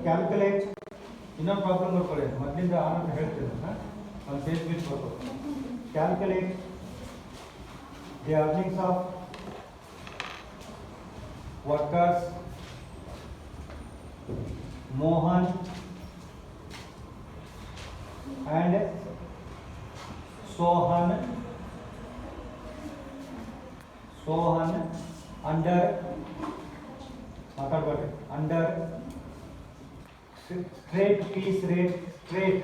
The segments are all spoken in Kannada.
ಕ್ಯಾಲ್ಕುಲೇಟ್ ಇನ್ನೊಂದು ಪ್ರಾಬ್ಲಮ್ ನೋಡ್ಕೊಳ್ಳಿ ಮೊದಲಿಂದ ಆನಂತ ಹೇಳ್ತೀನಿ ಒಂದು ಪೇಜ್ ಬಿಟ್ಬೇಕು. Calculate the earnings of workers Mohan and Sohan under straight piece rate, straight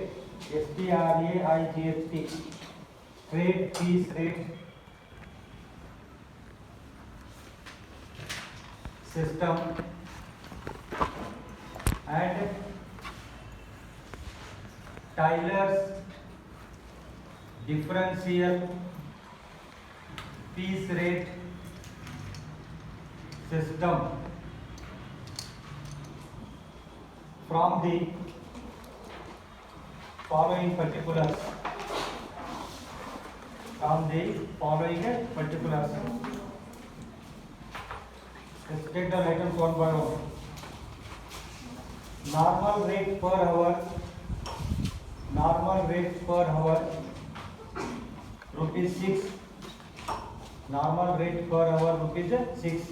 STRAIGHT, straight piece rate system and Tyler's differential piece rate system from the following particulars. Let's take the items one by one. Normal rate per hour rupees 6. Normal rate per hour rupees 6.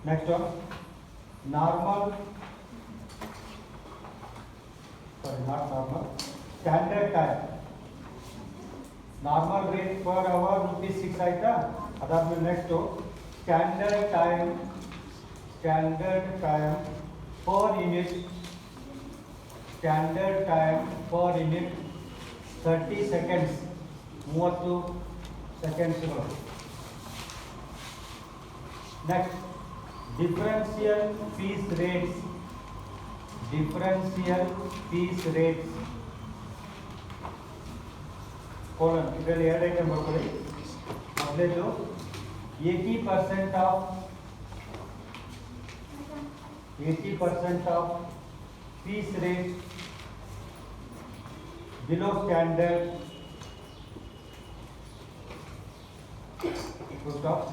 Next one, standard time. Normal rate per hour rupees 6 ಆಯ್ತಾ. ಅದಾದ್ಮೇಲೆ next standard time per unit 30 seconds 30 seconds. Next, differential piece rates colon ಇದರಲ್ಲಿ ಎರಡು ಐಟಮ್ ಬರ್ಕೊಳ್ಳಿ. ಮೊದಲೇದು 80% of piece rate below standard.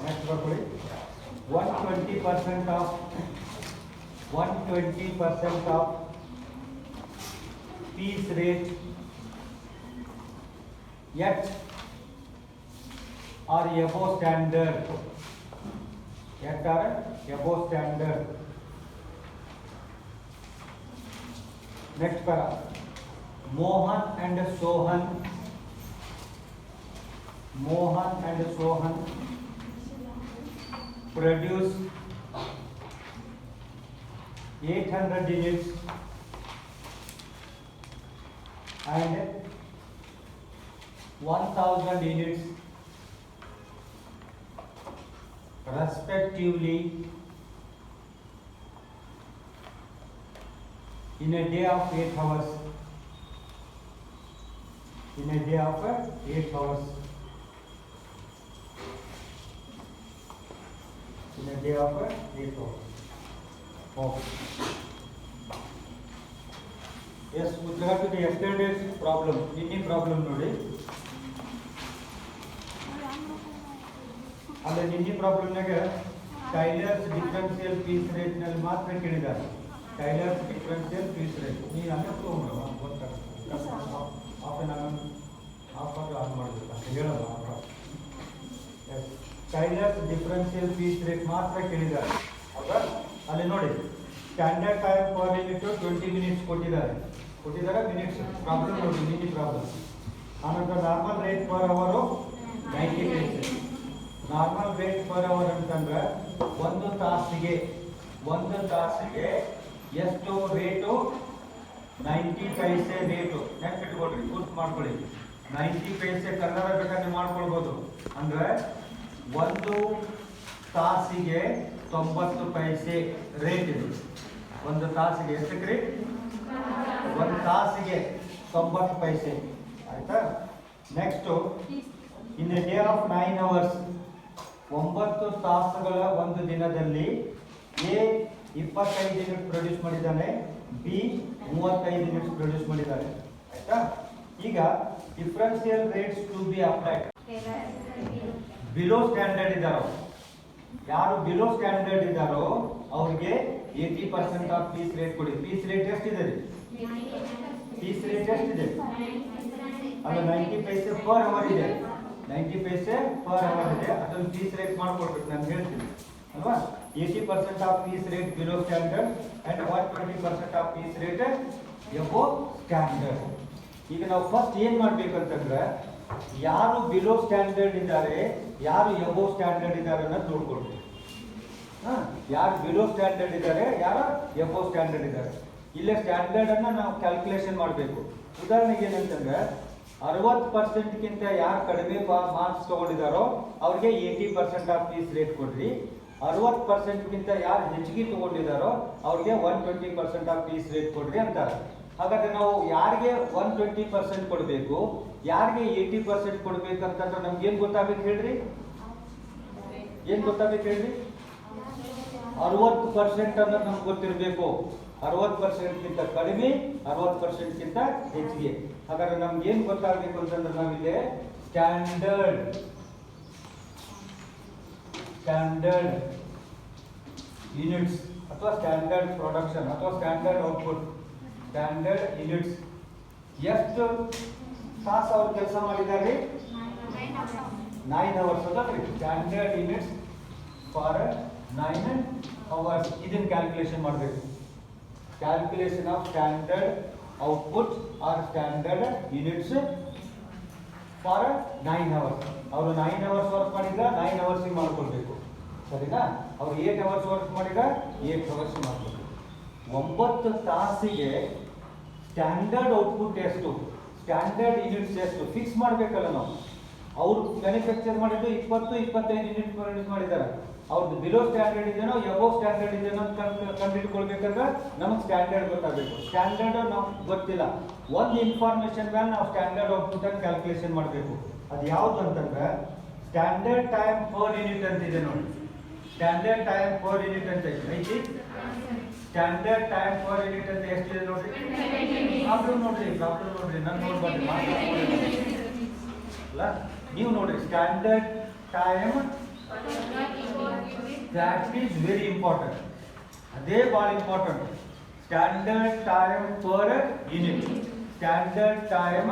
Next ಬರ್ಕೊಳ್ಳಿ 120% of piece rate yet or above standard. Next para Mohan and Sohan produce 800 units and 1000 units respectively in a day of 8 hours. Okay. Yes, with regard to the yesterday's problem, any problem ನೋಡಿ ಅಲ್ಲ ನಿನ್ನೆ ಪ್ರಾಬ್ಲಮ್ನಾಗ ಟೈಲರ್ಸ್ ಡಿಫರೆನ್ಷಿಯಲ್ ಪೀಸ್ ರೇಟ್ ನಲ್ಲಿ ಮಾತ್ರ ಕೇಳಿದ್ದಾರೆ. ಟೈಲರ್ಸ್ ಡಿಫರೆನ್ಷಿಯಲ್ ಪೀಸ್ ರೇಟ್ ನೀವು ಹಂಗೆ ತಗೊಂಡ್ರಲ್ಲ ಆನ್ ಮಾಡಬೇಕು ಅಂತ ಹೇಳಲ್ಲ. ಟೈಲರ್ಸ್ ಡಿಫರೆನ್ಷಿಯಲ್ ಪೀಸ್ ರೇಟ್ ಮಾತ್ರ ಕೇಳಿದ್ದಾರೆ. ಹೌದಾ? ಅಲ್ಲಿ ನೋಡಿ standard time per unit 20 minutes ಕೊಟ್ಟಿದ್ದಾರೆ ಮಿನಿಟ್ಸ್. ಪ್ರಾಬ್ಲಮ್ ನೋಡಿ ನಿನ್ನೆ ಪ್ರಾಬ್ಲಮ್. ಆನಂತರ ನಾರ್ಮಲ್ ರೇಟ್ ಪರ್ ಅವರು 90 ಪೈಸೆ. ನಾರ್ಮಲ್ ರೇಟ್ ಪರ್ ಅವರ್ ಅಂತಂದ್ರೆ ಒಂದು ತಾಸಿಗೆ ಎಷ್ಟು ರೇಟು? 90 ಪೈಸೆ ರೇಟು. ನೆಕ್ಸ್ಟ್ ಇಟ್ಕೊಳ್ರಿ, ಗುರ್ತು ಮಾಡ್ಕೊಳ್ಳಿ. 90 ಪೈಸೆ ಕನ್ನಡ ಬೇಕಾದ್ರೆ ಮಾಡ್ಕೊಳ್ಬೋದು. ಅಂದ್ರೆ ಒಂದು ತಾಸಿಗೆ 90 ಪೈಸೆ ರೇಟ್ ಇದೆ. ಒಂದು ತಾಸಿಗೆ ಎಷ್ಟಕ್ಕೆ ರೀ? ಒಂದು ತಾಸಿಗೆ 90 ಪೈಸೆ ಆಯ್ತಾ. Next in a day of 9 hours 9 ತಾಸುಗಳ ಒಂದು ದಿನದಲ್ಲಿ ಎ 25 ಯೂನಿಟ್ ಪ್ರೊಡ್ಯೂಸ್ ಮಾಡಿದ್ದಾನೆ, ಬಿ 35 ಯೂನಿಟ್ಸ್ ಪ್ರೊಡ್ಯೂಸ್ ಮಾಡಿದ್ದಾರೆ ಆಯ್ತಾ. ಈಗ differential rates to be applied. Below standard ಇದ್ದಾರೆ. ಯಾರು ಬಿಲೋ ಸ್ಟ್ಯಾಂಡರ್ಡ್ ಇದ್ದಾರೋ ಅವ್ರಿಗೆ 80% ಆಫ್ ಪೀಸ್ ರೇಟ್ ಕೊಡಿ. ಪೀಸ್ ರೇಟ್ ಎಷ್ಟಿದೆ ರೀ? ಪೀಸ್ ರೇಟ್ ಎಷ್ಟಿದೆ? ಅದು 90 ಪೈಸೆ ಪರ್ ಅವರ್ ಇದೆ. 90 ಪೈಸೆ ಪರ್ ಅವರ್ ಇದೆ. ಅದನ್ನು ಪೀಸ್ ರೇಟ್ ಮಾಡ್ಕೊಡ್ಬೇಕು, ನಾನು ಹೇಳ್ತೀನಿ ಅಲ್ವಾ. 80% of piece rate below standard and 120% of piece rate above standard. ಈಗ ನಾವು ಫಸ್ಟ್ ಏನ್ ಮಾಡ್ಬೇಕಂತಂದ್ರೆ ಯಾರು ಬಿಲೋ ಸ್ಟ್ಯಾಂಡರ್ಡ್ ಇದ್ದಾರೆ, ಯಾರು ಎಬೋ ಸ್ಟ್ಯಾಂಡರ್ಡ್ ಇದ್ದಾರೆ ಅನ್ನೋದು ನೋಡ್ಕೊಳ್ಬೇಕು. ಯಾರು ಬಿಲೋ ಸ್ಟ್ಯಾಂಡರ್ಡ್ ಇದ್ದಾರೆ, ಯಾರು ಎಬೋ ಸ್ಟ್ಯಾಂಡರ್ಡ್ ಇದ್ದಾರೆ. ಇಲ್ಲೇ ಸ್ಟ್ಯಾಂಡರ್ಡ್ ಅನ್ನ ನಾವು ಕ್ಯಾಲ್ಕುಲೇಷನ್ ಮಾಡಬೇಕು. ಉದಾಹರಣೆಗೆ ಏನಂತಂದ್ರೆ 60%ಗಿಂತ ಯಾರು ಕಡಿಮೆ ಮಾರ್ಕ್ಸ್ ತಗೊಂಡಿದ್ದಾರೋ ಅವ್ರಿಗೆ 80% ಆಫ್ ಪೀಸ್ ರೇಟ್ ಕೊಡ್ರಿ. 60%ಗಿಂತ ಯಾರು ಹೆಚ್ಚಿಗೆ ತಗೊಂಡಿದ್ದಾರೋ ಅವ್ರಿಗೆ 120% ಆಫ್ ಪೀಸ್ ರೇಟ್ ಕೊಡ್ರಿ ಅಂತಾರೆ. ಹಾಗಾದ್ರೆ ನಾವು ಯಾರಿಗೆ 120% ಕೊಡಬೇಕು, ಯಾರಿಗೆ 80% ಕೊಡ್ಬೇಕಂತಂದ್ರೆ ನಮ್ಗೆ ಏನ್ ಗೊತ್ತಾಗಬೇಕು ಹೇಳ್ರಿ? ಏನ್ ಗೊತ್ತಾಗಬೇಕು ಹೇಳ್ರಿ? 60% ಅನ್ನೋದು ನಮ್ಗೆ ಗೊತ್ತಿರಬೇಕು. 60%ಗಿಂತ ಕಡಿಮೆ, 60%ಗಿಂತ ಹೆಚ್ಚಿಗೆ. ಹಾಗಾದ್ರೆ ನಮ್ಗೆ ಏನ್ ಗೊತ್ತಾಗಬೇಕು ಅಂತಂದ್ರೆ ನಾವಿಲ್ಲಿ ಸ್ಟ್ಯಾಂಡರ್ಡ್ ಯೂನಿಟ್ಸ್ ಅಥವಾ ಸ್ಟ್ಯಾಂಡರ್ಡ್ ಪ್ರೊಡಕ್ಷನ್ ಅಥವಾ ಸ್ಟ್ಯಾಂಡರ್ಡ್ ಔಟ್ಪುಟ್, ಸ್ಟ್ಯಾಂಡರ್ಡ್ ಯೂನಿಟ್ಸ್ ಎಷ್ಟು ತಾಸು ಅವ್ರು ಕೆಲಸ ಮಾಡಿದ್ದಾರೆ? 9 ಅವರ್ಸ್ ಅದಲ್ರಿ. Standard units for 9 hours. ಇದನ್ನ ಕ್ಯಾಲ್ಕುಲೇಷನ್ ಮಾಡಬೇಕು. Calculation of standard output or standard units for 9 hours. ಅವರು 9 ಅವರ್ಸ್ ವರ್ಕ್ ಮಾಡಿದ್ರೆ 9 ಅವರ್ಸ್ ಮಾಡ್ಕೊಳ್ಬೇಕು, ಸರಿನಾ? ಅವ್ರು 8 ಅವರ್ಸ್ ವರ್ಕ್ ಮಾಡಿದ್ರೆ 8 ಅವರ್ಸ್ ಮಾಡ್ಕೊಳ್ಬೇಕು. 9 ತಾಸಿಗೆ ಸ್ಟ್ಯಾಂಡರ್ಡ್ ಔಟ್ಪುಟ್ ಎಷ್ಟು, ಸ್ಟ್ಯಾಂಡರ್ಡ್ ಯೂನಿಟ್ಸ್ ಎಷ್ಟು ಫಿಕ್ಸ್ ಮಾಡಬೇಕಲ್ಲ ನಾವು. ಅವ್ರು ಮ್ಯಾನುಫ್ಯಾಕ್ಚರ್ ಮಾಡಿದ್ದು 20-25 ಯೂನಿಟ್ ಪ್ರೊಡ್ಯೂಸ್ ಮಾಡಿದ್ದಾರೆ. ಅವ್ರದ್ದು ಬಿಲೋ ಸ್ಟ್ಯಾಂಡರ್ಡ್ ಇದೆನೋ ಎಬೋ ಸ್ಟ್ಯಾಂಡರ್ಡ್ ಇದೆನೋ ಅಂತ ಕಂಡುಹಿಡ್ಕೊಳ್ಬೇಕಾದ್ರೆ ನಮಗೆ ಸ್ಟ್ಯಾಂಡರ್ಡ್ ಗೊತ್ತಾಗಬೇಕು. ಸ್ಟ್ಯಾಂಡರ್ಡ್ ನಮ್ಗೆ ಗೊತ್ತಿಲ್ಲ. ಒಂದು ಇನ್ಫಾರ್ಮೇಶನ್ ಮೇಲೆ ನಾವು ಸ್ಟ್ಯಾಂಡರ್ಡ್ ಔಟ್ಪುಟ್ ಅನ್ನು ಕ್ಯಾಲ್ಕುಲೇಷನ್ ಮಾಡಬೇಕು. ಅದು ಯಾವುದು ಅಂತಂದ್ರೆ ಸ್ಟ್ಯಾಂಡರ್ಡ್ ಟೈಮ್ ಪರ್ ಯೂನಿಟ್ ಅಂತ ಇದೆ ನೋಡಿ. ಸ್ಟ್ಯಾಂಡರ್ಡ್ ಟೈಮ್ ಪರ್ ಯೂನಿಟ್ ಅಂತ ಐತಿ. ಸ್ಟ್ಯಾಂಡರ್ಡ್ ಟೈಮ್ ಪರ್ ಯೂನಿಟ್ ಅಂತ ಎಷ್ಟಿದೆ ನೋಡ್ರಿ. ಪ್ರಾಬ್ಲಮ್ ನೋಡ್ರಿ ನಾನು ನೋಡ್ಬಾರ್ದು ಅಲ್ಲ, ನೀವು ನೋಡ್ರಿ. Standard time that is very important. ಅದೇ ಭಾಳ important. Standard time per unit, standard time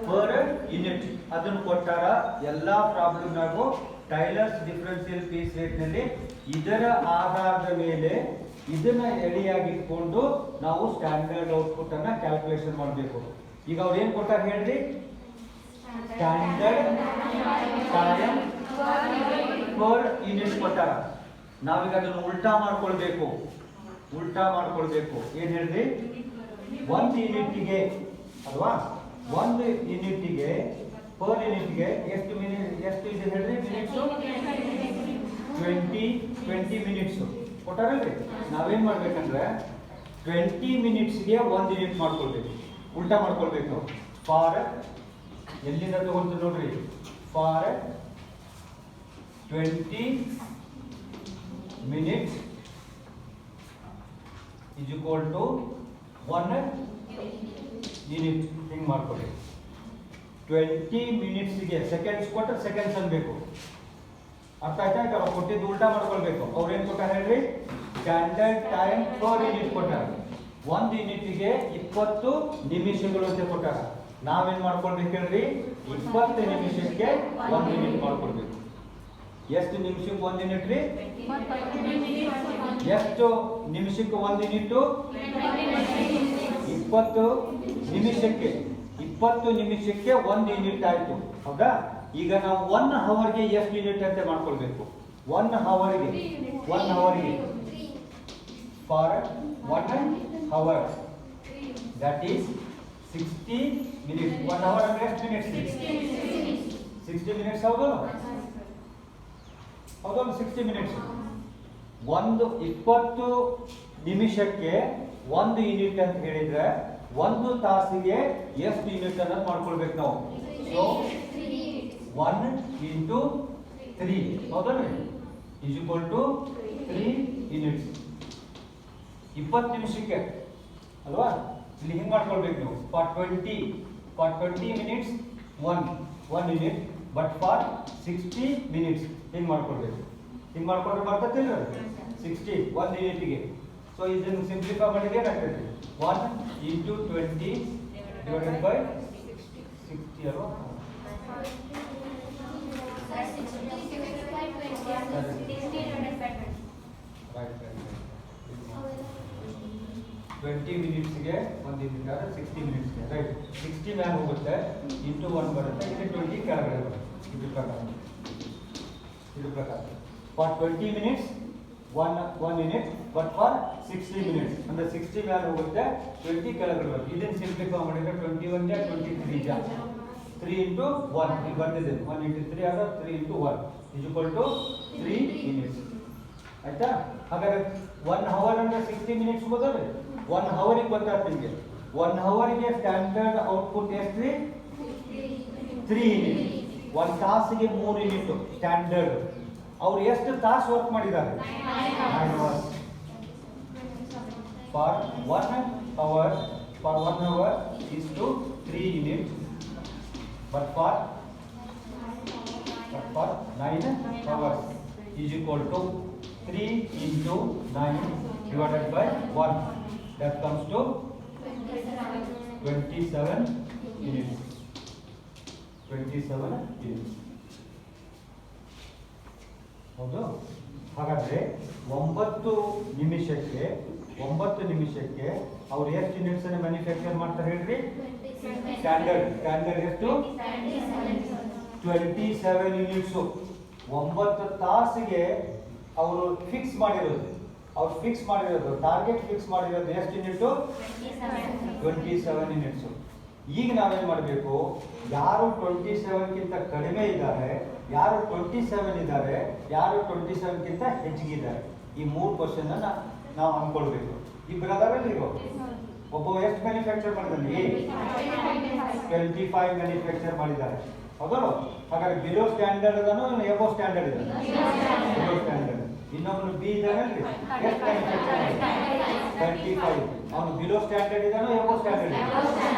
per unit ಅದನ್ನು ಕೊಟ್ಟಾರ ಎಲ್ಲಾ ಪ್ರಾಬ್ಲಮ್ನಾಗೂ. ಟೈಲರ್ಸ್ ಡಿಫರೆನ್ಷಿಯಲ್ ಪೀಸ್ ರೇಟ್ ನಲ್ಲಿ ಇದರ ಆಧಾರದ ಮೇಲೆ ಇದನ್ನ ಎಳೆಯಾಗಿಟ್ಕೊಂಡು ನಾವು ಸ್ಟ್ಯಾಂಡರ್ಡ್ ಔಟ್ಪುಟ್ ಅನ್ನ ಕ್ಯಾಲ್ಕುಲೇಷನ್ ಮಾಡಬೇಕು. ಈಗ ಅವ್ರು ಏನ್ ಕೊಟ್ಟಾರ ಹೇಳ್ರಿ? ಸ್ಟ್ಯಾಂಡರ್ಡ್ ಟೈಮ್ ಪರ್ ಯೂನಿಟ್ ಕೊಟ್ಟಾರ. ನಾವೀಗ ಅದನ್ನು ಉಲ್ಟಾ ಮಾಡ್ಕೊಳ್ಬೇಕು. ಏನ್ ಹೇಳ್ರಿ? ಒಂದು ಯೂನಿಟ್ಗೆ ಅಲ್ವಾ, ಒಂದು ಯೂನಿಟ್ಗೆ ಪರ್ ಯೂನಿಟ್ಗೆ ಎಷ್ಟು ಇದೆ ಹೇಳ್ರಿ? ಮಿನಿಟ್ಸು 20 ಮಿನಿಟ್ಸ್ ಕೊಟ್ಟಾರಲ್ರಿ. ನಾವೇನ್ ಮಾಡ್ಬೇಕಂದ್ರೆ 20 ಮಿನಿಟ್ಸ್ಗೆ 1 ಯೂನಿಟ್ ಮಾಡ್ಕೊಳ್ಬೇಕು, ಉಲ್ಟಾ ಮಾಡ್ಕೊಳ್ಬೇಕು. ಫಾರ್ ಎಲ್ಲಿಂದ ತಗೊಂಡು ನೋಡ್ರಿ, for 20 minutes is equal to 1 unit. ಹಿಂಗೆ ಮಾಡ್ಕೊಳ್ಳಿ. 20 ಮಿನಿಟ್ಸ್ಗೆ ಸೆಕೆಂಡ್ಸ್ ಕೊಟ್ಟರೆ ಸೆಕೆಂಡ್ಸ್ ಅನ್ಬೇಕು. ಅರ್ಥ ಆಯ್ತಾ? ಅವ್ರು ಕೊಟ್ಟಿದ್ದು ಉಲ್ಟಾ ಮಾಡ್ಕೊಳ್ಬೇಕು. ಅವ್ರೇನು ಕೊಟ್ಟಾರ ಹೇಳ್ರಿ? ಸ್ಟ್ಯಾಂಡರ್ಡ್ ಟೈಮ್ ಪರ್ ಯೂನಿಟ್ ಕೊಟ್ಟಾರ. 1 ಯೂನಿಟ್ಗೆ 20 ನಿಮಿಷಗಳು ಅಂತ ಕೊಟ್ಟಾರ. ನಾವೇನ್ ಮಾಡ್ಕೊಳ್ಬೇಕು ಹೇಳ್ರಿ? 20 ನಿಮಿಷಕ್ಕೆ 1 ಯೂನಿಟ್ ಮಾಡ್ಕೊಳ್ಬೇಕು. ಎಷ್ಟು ನಿಮಿಷಕ್ಕೆ 1 ಯೂನಿಟ್ ರೀ? ಎಷ್ಟು ನಿಮಿಷಕ್ಕೆ 1 ಯೂನಿಟ್? 20 ನಿಮಿಷಕ್ಕೆ 1 ಯೂನಿಟ್ ಆಯ್ತು, ಹೌದಾ? ಈಗ ನಾವು 1 ಅವರ್ಗೆ ಎಷ್ಟು ಯೂನಿಟ್ ಅಂತ ಮಾಡ್ಕೊಳ್ಬೇಕು? 1 ಅವರ್ಗೆ for 1 hour that is 60 minutes. 1 hour ಅಂದ್ರೆ ಎಷ್ಟು ಮಿನಿಟ್ಸ್? 60 ಮಿನಿಟ್ಸ್. ಹೌದಲ್ಲ? 60 ಮಿನಿಟ್ಸ್. 20 ನಿಮಿಷಕ್ಕೆ 1 ಯೂನಿಟ್ ಅಂತ ಹೇಳಿದ್ರೆ 1 ತಾಸಿಗೆ ಎಷ್ಟು ಯೂನಿಟ್ ಅನ್ನೋದು ಮಾಡ್ಕೊಳ್ಬೇಕು ನಾವು. ಸೊ 1 into 3 ಹೌದಲ್ರಿ is equal to 3 ಯೂನಿಟ್ಸ್. 20 ನಿಮಿಷಕ್ಕೆ ಅಲ್ವಾ? ಇಲ್ಲಿ ಹಿಂಗೆ ಮಾಡ್ಕೊಳ್ಬೇಕು ನೀವು. For 20 minutes 1 unit, but for 60 minutes ಹಿಂಗೆ ಮಾಡ್ಕೊಳ್ಬೇಕು. ಹಿಂಗೆ ಮಾಡ್ಕೊಂಡ್ರೆ ಬರ್ತತಿಲ್ಲ 60 1 ಯೂನಿಟ್ಗೆ. ಸೊ ಇದನ್ನು ಸಿಂಪ್ಲಿಫೈ ಮಾಡಿದ್ರೆ ಏನಾಗ್ತದೆ 1 into 20 divided by 60 ಅಲ್ವಾ? Right. 20 ಮಿನಿಟ್ಸ್ಗೆ 1 ಯೂನಿಟ್ ಆದರೆ 60 ಮಿನಿಟ್ಸ್ಗೆ ರೈಟ್. 60 ಮ್ಯಾಗ ಹೋಗುತ್ತೆ ಇಂಟು 1 ಬರುತ್ತೆ, ಇಲ್ಲಿ 20 ಕೆಳಗಡೆ ಬರುತ್ತೆ. ಇದು ಪ್ರಕಾರ for 20 minutes 1 unit, but for 60 minutes ಅಂದರೆ 60 ಮ್ಯಾಗ ಹೋಗುತ್ತೆ, 20 ಕೆಳಗಡೆ ಬರುತ್ತೆ. ಇದನ್ನು ಸಿಂಪ್ಲಿಫೈ ಮಾಡಿದ್ರೆ 21 ಜಾ 23 ಜಾ 3 into 1 ಇಲ್ಲಿ ಬಂದಿದೆ. 1 into 3 ಆಗ 3 into 1 is equal to 3 minutes. ಆಯ್ತಾ? ಹಾಗಾದ್ರೆ 1 ಅವರ್ ಅಂದ್ರೆ 60 ಮಿನಿಟ್ಸ್ ಗೊತ್ತಲ್ರಿ? 1 ಅವರಿಗೆ ಗೊತ್ತಾಗ್ತದೆ ನಿಮಗೆ. 1 ಅವರಿಗೆ ಸ್ಟ್ಯಾಂಡರ್ಡ್ ಔಟ್ಪುಟ್ ಎಷ್ಟು? 3 ಯೂನಿಟ್. 1 ತಾಸಿಗೆ 3 ಯೂನಿಟ್ ಸ್ಟ್ಯಾಂಡರ್ಡ್. ಅವ್ರು ಎಷ್ಟು ತಾಸು ವರ್ಕ್ ಮಾಡಿದ್ದಾರೆ? 9 hours. For 1 hour is to 3 units, but for 9 hours is equal to 3 into 9 divided by 1. That comes to 27 units. 27 units. ಹೌದು. ಹಾಗಾದ್ರೆ 9 ನಿಮಿಷಕ್ಕೆ ಅವ್ರು ಎಷ್ಟು ಯೂನಿಟ್ಸ್ ಅನ್ನು ಮ್ಯಾನುಫ್ಯಾಕ್ಚರ್ ಮಾಡ್ತಾರೆ ಹೇಳ್ರಿ? ಸ್ಟ್ಯಾಂಡರ್ಡ್ ಎಷ್ಟು? 27 ಯೂನಿಟ್ಸ್. 9 ತಾಸಿಗೆ ಅವರು ಫಿಕ್ಸ್ ಮಾಡಿರೋದು ಟಾರ್ಗೆಟ್ ಫಿಕ್ಸ್ ಮಾಡಿರೋದು ಎಷ್ಟು ಯೂನಿಟ್? 27 ಯೂನಿಟ್ಸ್. ಈಗ ನಾವೇನ್ ಮಾಡಬೇಕು? ಯಾರು 27ಕ್ಕಿಂತ ಕಡಿಮೆ ಇದ್ದಾರೆ, ಯಾರು 27 ಇದ್ದಾರೆ, ಯಾರು 27ಕ್ಕಿಂತ ಹೆಚ್ಚಿಗಿದ್ದಾರೆ, ಈ 3 ಕ್ವಶನ್ ಅನ್ನ ನಾವು ಅನ್ಕೊಳ್ಬೇಕು. ಇಬ್ಬರು ಅದಾರಲ್ಲ ಈಗ, ಒಬ್ಬ ಎಷ್ಟು ಮ್ಯಾನುಫ್ಯಾಕ್ಚರ್ ಮಾಡಿದ್ದಾನೆ? 25 ಮ್ಯಾನುಫ್ಯಾಕ್ಚರ್ ಮಾಡಿದ್ದಾರೆ. ಹೌದಲ್ಲ? ಹಾಗಾದ್ರೆ ಬಿಲೋ ಸ್ಟ್ಯಾಂಡರ್ಡ್ ಅದನ್ನು ಎಬೋ ಸ್ಟ್ಯಾಂಡರ್ಡ್ ಇದೆ? Below standard. ಇನ್ನೊಬ್ಬನು ಬಿ ಇದ್ದಾನೆ, ಎಷ್ಟು ಮ್ಯಾನುಫ್ಯಾಕ್ಚರ್? 35. ಅವನು ಬಿಲೋ ಸ್ಟ್ಯಾಂಡರ್ಡ್ ಇದ್ದಾನೋ ಎಬೋ ಸ್ಟ್ಯಾಂಡರ್ಡ್ ಇದ್ದಾನೆ?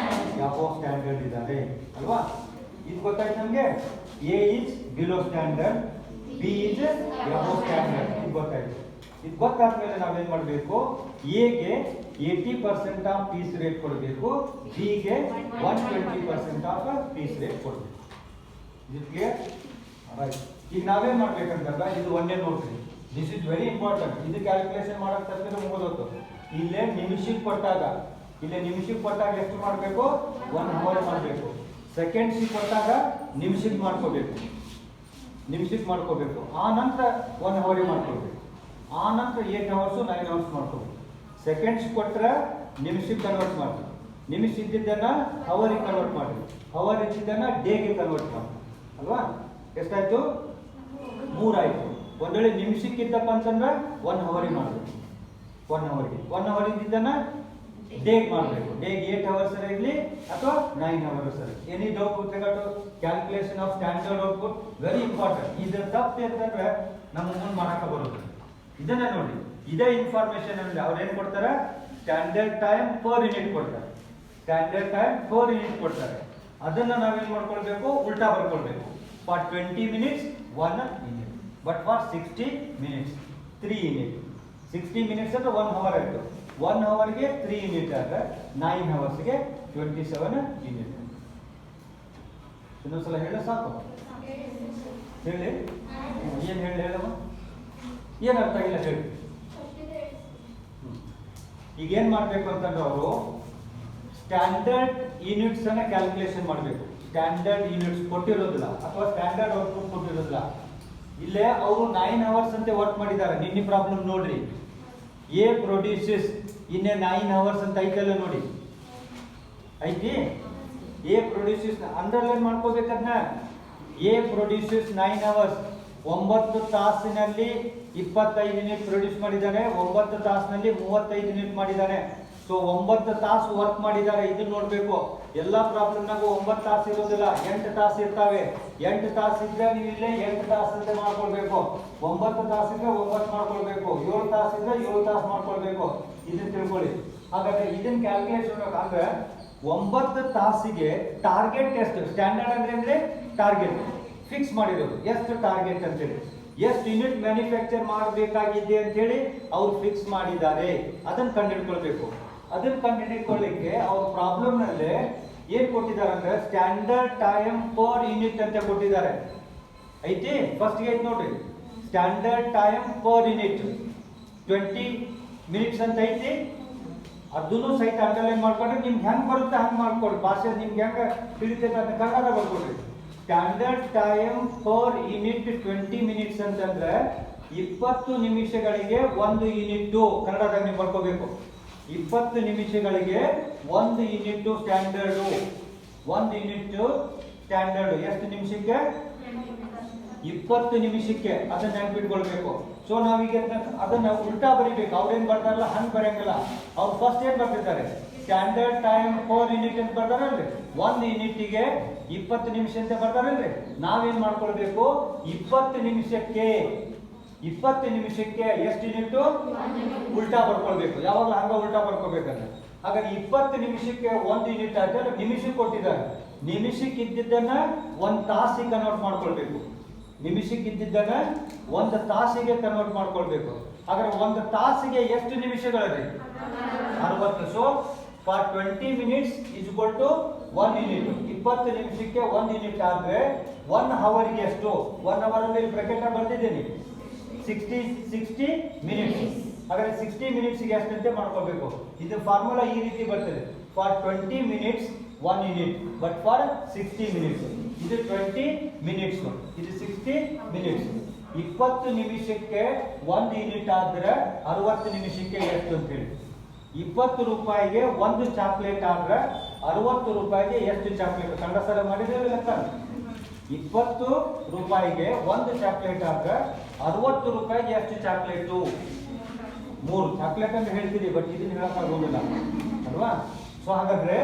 ಎಬೋ ಸ್ಟ್ಯಾಂಡರ್ಡ್ ಇದ್ದಾನೆ ಅಲ್ವಾ? ಇದು ಗೊತ್ತಾಯ್ತು ನಮಗೆ. A is below standard, B is above standard. ಇದು ಗೊತ್ತಾಯ್ತು. ಇದು ಗೊತ್ತಾದ್ಮೇಲೆ ನಾವೇನ್ ಮಾಡಬೇಕು? ಎಗೆ 80% ಆಫ್ ಪೀಸ್ ರೇಟ್ ಕೊಡಬೇಕು, ಬಿಗೆ 120% ಆಫ್ ಪೀಸ್ ರೇಟ್ ಕೊಡಬೇಕು. ಇದಕ್ಕೆ ರೈಟ್. ಈಗ ನಾವೇನ್ ಮಾಡ್ಬೇಕಂತಂದ್ರೆ ಇದು ಒಂದೇ ನೋಡ್ರಿ, ದಿಸ್ ಇಸ್ ವೆರಿ ಇಂಪಾರ್ಟೆಂಟ್. ಇದು ಕ್ಯಾಲ್ಕುಲೇಷನ್ ಮಾಡಕ್ ತಪ್ಪಿದ್ರೆ ಮುಗಿದೋತು. ಇಲ್ಲೇ ನಿಮಿಷಕ್ಕೆ ಕೊಟ್ಟಾಗ ಎಷ್ಟು ಮಾಡಬೇಕು? 1 ಅವರ್ ಮಾಡಬೇಕು. ಸೆಕೆಂಡ್ಸ್ ಕೊಟ್ಟಾಗ ನಿಮಿಷಕ್ಕೆ ಮಾಡ್ಕೋಬೇಕು. ಆ ನಂತರ 1 ಅವರಿಗೆ ಮಾಡ್ಕೋಬೇಕು. ಆ ನಂತರ 8 hours 9 hours ಮಾಡ್ಕೋಬೇಕು. ಸೆಕೆಂಡ್ಸ್ ಕೊಟ್ಟರೆ ನಿಮಿಷಕ್ಕೆ ಕನ್ವರ್ಟ್ ಮಾಡಿ, ನಿಮಿಷ ಇದ್ದಿದ್ದನ್ನ ಅವರಿಗೆ ಕನ್ವರ್ಟ್ ಮಾಡಿ, ಅವರ್ ಇದ್ದಿದ್ದನ್ನ ಡೇಗೆ ಕನ್ವರ್ಟ್ ಮಾಡಿ ಅಲ್ವಾ? ಎಷ್ಟಾಯ್ತು? 3 ಆಯ್ತು. ಒಂದ್ ವೇಳೆ ನಿಮಿಷಕ್ಕಿದ್ದಪ್ಪ ಅಂತಂದ್ರೆ 1 ಅವರಿಗೆ ಮಾಡಬೇಕು. 1 ಅವರ್ ಇದ್ದಿದ್ದನ್ನ ಡೇಗೆ ಮಾಡಬೇಕು. ಡೇಗೆ 8 hours ಇರಲಿ ಅಥವಾ 9 hours ಇರಲಿ. Any doubt with regard to calculation of standard output? Very important. ಇದ್ರ ತಪ್ಪು ಅಂತಂದ್ರೆ ನಮ್ಮ ಮುಂದೆ ಮಾಡಕ್ಕೆ ಬರೋದು. ಇದನ್ನ ನೋಡಿ, ಇದೇ ಇನ್ಫಾರ್ಮೇಶನ್ ಅಂದ್ರೆ ಅವ್ರು ಏನ್ ಕೊಡ್ತಾರೆ? ಸ್ಟ್ಯಾಂಡರ್ಡ್ ಟೈಮ್ ಪರ್ ಯೂನಿಟ್ ಕೊಡ್ತಾರೆ. ಅದನ್ನ ನಾವೇನ್ ಮಾಡ್ಕೊಳ್ಬೇಕು? ಉಲ್ಟಾ ಬರ್ಕೊಳ್ಬೇಕು. For 20 minutes 1 unit, but for 60 minutes 3 unit. 60 minutes ಅಂದ್ರೆ 1 hour ಆಯ್ತು. 1 hourಗೆ 3 unit ಆದ್ರೆ 9 hoursಗೆ 27 unit. ಇನ್ನೊಂದ್ಸಲ ಹೇಳ ಸಾಕು? ಹೇಳಿ. ಏನ್ ಹೇಳಮ್ಮ? ಏನ್ ಅರ್ಥ ಇಲ್ಲ ಹೇಳಿ. ಈಗ ಏನ್ ಮಾಡ್ಬೇಕು ಅಂತಂದ್ರೆ ಅವರು ಸ್ಟ್ಯಾಂಡರ್ಡ್ ಯೂನಿಟ್ಸ್ ಅನ್ನ ಕ್ಯಾಲ್ಕುಲೇಷನ್ ಮಾಡಬೇಕು. ಸ್ಟ್ಯಾಂಡರ್ಡ್ ಯೂನಿಟ್ಸ್ ಕೊಟ್ಟಿರೋದಿಲ್ಲ ಅಥವಾ ಸ್ಟ್ಯಾಂಡರ್ಡ್ ಔಟ್ಪುಟ್ ಕೊಟ್ಟಿರೋದಿಲ್ಲ. ಇಲ್ಲೇ ಅವರು 9 hours ಅಂತ ವರ್ಕ್ ಮಾಡಿದ್ದಾರೆ. ನಿನ್ನೆ ಪ್ರಾಬ್ಲಮ್ ನೋಡ್ರಿ, ಎ ಪ್ರೊಡ್ಯೂಸಸ್ ಇನ್ 9 hours ಅಂತ ಐತಲ್ಲ ನೋಡಿ, ಐತಿ. ಎ ಪ್ರೊಡ್ಯೂಸಸ್ ಅಂಡರ್ಲೈನ್ ಮಾಡ್ಕೋಬೇಕದ್ನ. ಎ ಪ್ರೊಡ್ಯೂಸಸ್ 9 hours, 9 ತಾಸಿನಲ್ಲಿ 25 ಯೂನಿಟ್ ಪ್ರೊಡ್ಯೂಸ್ ಮಾಡಿದ್ದಾನೆ, 9 ತಾಸಿನಲ್ಲಿ 35 ಯೂನಿಟ್ ಮಾಡಿದ್ದಾನೆ. ಸೊ 9 ತಾಸು ವರ್ಕ್ ಮಾಡಿದ್ದಾರೆ. ಇದನ್ನ ನೋಡ್ಬೇಕು. ಎಲ್ಲಾ ಪ್ರಾಬ್ಲಮ್ನಾಗೂ 9 ತಾಸು ಇರೋದಿಲ್ಲ, 8 ತಾಸು ಇರ್ತಾವೆ. 8 ತಾಸು ಇದ್ರೆ ನೀವು ಇಲ್ಲೇ 8 ತಾಸು ಅಂತ ಮಾಡ್ಕೊಳ್ಬೇಕು. 9 ತಾಸು ಇದ್ರೆ 9 ಮಾಡ್ಕೊಳ್ಬೇಕು. 7 ತಾಸು ಇದ್ರೆ 7 ತಾಸು ಮಾಡ್ಕೊಳ್ಬೇಕು. ಇದನ್ನ ತಿಳ್ಕೊಳ್ಳಿ. ಹಾಗಾದ್ರೆ ಇದನ್ನ ಕ್ಯಾಲ್ಕುಲೇಷನ್ ಅಂದ್ರೆ 9 ತಾಸಿಗೆ ಟಾರ್ಗೆಟ್ ಎಷ್ಟು? ಸ್ಟ್ಯಾಂಡರ್ಡ್ ಅಂದ್ರೆ ಟಾರ್ಗೆಟ್ ಫಿಕ್ಸ್ ಮಾಡಿರೋದು. ಎಷ್ಟು ಟಾರ್ಗೆಟ್ ಅಂತೇಳಿ ಎಷ್ಟು ಯೂನಿಟ್ ಮ್ಯಾನುಫ್ಯಾಕ್ಚರ್ ಮಾಡಬೇಕಾಗಿದೆ ಅಂತ ಹೇಳಿ ಅವ್ರು ಫಿಕ್ಸ್ ಮಾಡಿದ್ದಾರೆ. ಅದನ್ನ ಕಂಡುಹಿಡ್ಕೊಳ್ಬೇಕು. ಅದನ್ನ ಕಂಡುಹಿಡ್ಕೊಳ್ಳಿಕ್ಕೆ ಅವ್ರ ಪ್ರಾಬ್ಲಮ್ ನಲ್ಲಿ ಏನ್ ಕೊಟ್ಟಿದ್ದಾರೆ ಅಂದ್ರೆ ಸ್ಟ್ಯಾಂಡರ್ಡ್ ಟೈಮ್ ಪರ್ ಯೂನಿಟ್ ಅಂತ ಕೊಟ್ಟಿದ್ದಾರೆ. ಐತಿ ಫಸ್ಟ್ ಐತಿ ನೋಡ್ರಿ, standard time per unit 20 minutes ಅಂತ ಐತಿ. ಅದನ್ನು ಸಹಿತ ಅಂಡರ್ಲೈನ್ ಮಾಡ್ಕೊಂಡ್ರೆ ನಿಮ್ಗೆ ಹೆಂಗ್ ಬರುತ್ತೆ ಹಂಗೆ ಮಾಡ್ಕೊಡ್ರಿ. ಭಾಷೆ ನಿಮ್ಗೆ ಹೆಂಗ ತಿಳಿತೈತೆ ಅಂತ ಕನ್ನಡ ಬರ್ಕೊಡ್ರಿ. Standard time per unit 20 minutes ಅಂತಂದ್ರೆ 20 ನಿಮಿಷಗಳಿಗೆ 1 ಯೂನಿಟ್. ಕನ್ನಡದಾಗ ನೀವು ಬರ್ಕೋಬೇಕು. 20 ನಿಮಿಷಗಳಿಗೆ 1 ಯೂನಿಟ್ ಸ್ಟ್ಯಾಂಡರ್ಡ್. 1 ಯೂನಿಟ್ ಸ್ಟ್ಯಾಂಡರ್ಡ್ ಎಷ್ಟು ನಿಮಿಷಕ್ಕೆ? 20 ನಿಮಿಷಕ್ಕೆ. ಅದನ್ನ ನೆನ್ಪಿಟ್ಕೊಳ್ಬೇಕು. ಸೊ ನಾವೀಗ ಅದನ್ನ ಉಲ್ಟಾ ಬರಿಬೇಕು. ಅವ್ರೇನ್ ಬರ್ತಾರಲ್ಲ ಹಂಗ್ ಬರೆಯಂಗಿಲ್ಲ. ಅವ್ರು ಫಸ್ಟ್ ಏನ್ ಬರ್ತಿದ್ದಾರೆ? ಸ್ಟ್ಯಾಂಡರ್ಡ್ ಟೈಮ್ ಪರ್ ಯೂನಿಟ್ ಅಂತ ಬರ್ತಾರಲ್ರಿ. 1 ಯೂನಿಟ್ಗೆ 20 ನಿಮಿಷ ಅಂತ ಬರ್ತಾರಲ್ರಿ. ನಾವೇನ್ ಮಾಡ್ಕೊಳ್ಬೇಕು? 20 ನಿಮಿಷಕ್ಕೆ ಎಷ್ಟು ಯೂನಿಟ್? ಉಲ್ಟಾ ಬರ್ಕೊಳ್ಬೇಕು. ಯಾವಾಗಲೂ ಹಂಗ ಉಲ್ಟಾ ಬರ್ಕೋಬೇಕಂದ್ರೆ ಹಾಗಾಗಿ 20 ನಿಮಿಷಕ್ಕೆ 1 ಯೂನಿಟ್ ಆದ್ರೆ ನಿಮಿಷಕ್ಕೆ ಕೊಟ್ಟಿದ್ದಾರೆ. ನಿಮಿಷಕ್ಕೆ ಇದ್ದಿದ್ದನ್ನ 1 ತಾಸಿಗೆ ಕನ್ವರ್ಟ್ ಮಾಡ್ಕೊಳ್ಬೇಕು. ನಿಮಿಷಕ್ಕೆ ಇದ್ದಿದ್ದನ್ನ 1 ತಾಸಿಗೆ ಕನ್ವರ್ಟ್ ಮಾಡ್ಕೊಳ್ಬೇಕು. ಹಾಗಾದ್ರೆ 1 ತಾಸಿಗೆ ಎಷ್ಟು ನಿಮಿಷಗಳಿದೆ? 60. So for 20 minutes is equal to 1 unit. 20 ನಿಮಿಷಕ್ಕೆ 1 ಯೂನಿಟ್ ಆದ್ರೆ 1 ಅವರ್ಗೆ ಎಷ್ಟು? 1 ಅವರ್ ಅಲ್ಲಿ ಬ್ರಾಕೆಟ್ ಬರ್ತಿದ್ದೀನಿ 60 ಮಿನಿಟ್ಸ್. ಹಾಗಾದ್ರೆ 60 ಮಿನಿಟ್ಸ್ಗೆ ಎಷ್ಟಂತೆ ಮಾಡ್ಕೋಬೇಕು. ಇದು ಫಾರ್ಮುಲಾ ಈ ರೀತಿ ಬರ್ತದೆ. For 20 minutes 1 unit, but for 60 minutes ಇದು 20 ಮಿನಿಟ್ಸ್, ಇದು 60 ಮಿನಿಟ್ಸ್. 20 ನಿಮಿಷಕ್ಕೆ 1 ಯೂನಿಟ್ ಆದ್ರೆ 60 ನಿಮಿಷಕ್ಕೆ ಎಷ್ಟು ಅಂತ ಹೇಳಿ. 20 ರೂಪಾಯಿಗೆ 1 ಚಾಕ್ಲೇಟ್ ಆದ್ರೆ 60 ರೂಪಾಯಿಗೆ ಎಷ್ಟು ಚಾಕ್ಲೇಟ್? ಕನ್ನಡ ಸಲ ಮಾಡಿದ್ರೆ ಲೆಕ್ಕ. 20 ರೂಪಾಯಿಗೆ 1 ಚಾಕ್ಲೇಟ್ ಆದ್ರೆ 60 ರೂಪಾಯಿಗೆ ಎಷ್ಟು ಚಾಕ್ಲೇಟು? 3 ಚಾಕ್ಲೇಟ್ ಅಂತ ಹೇಳ್ತೀರಿ, ಬಟ್ ಇದನ್ನ ಹೇಳಕ್ಕಾಗೋದಿಲ್ಲ ಅಲ್ವಾ? ಸೊ ಹಾಗಾದ್ರೆ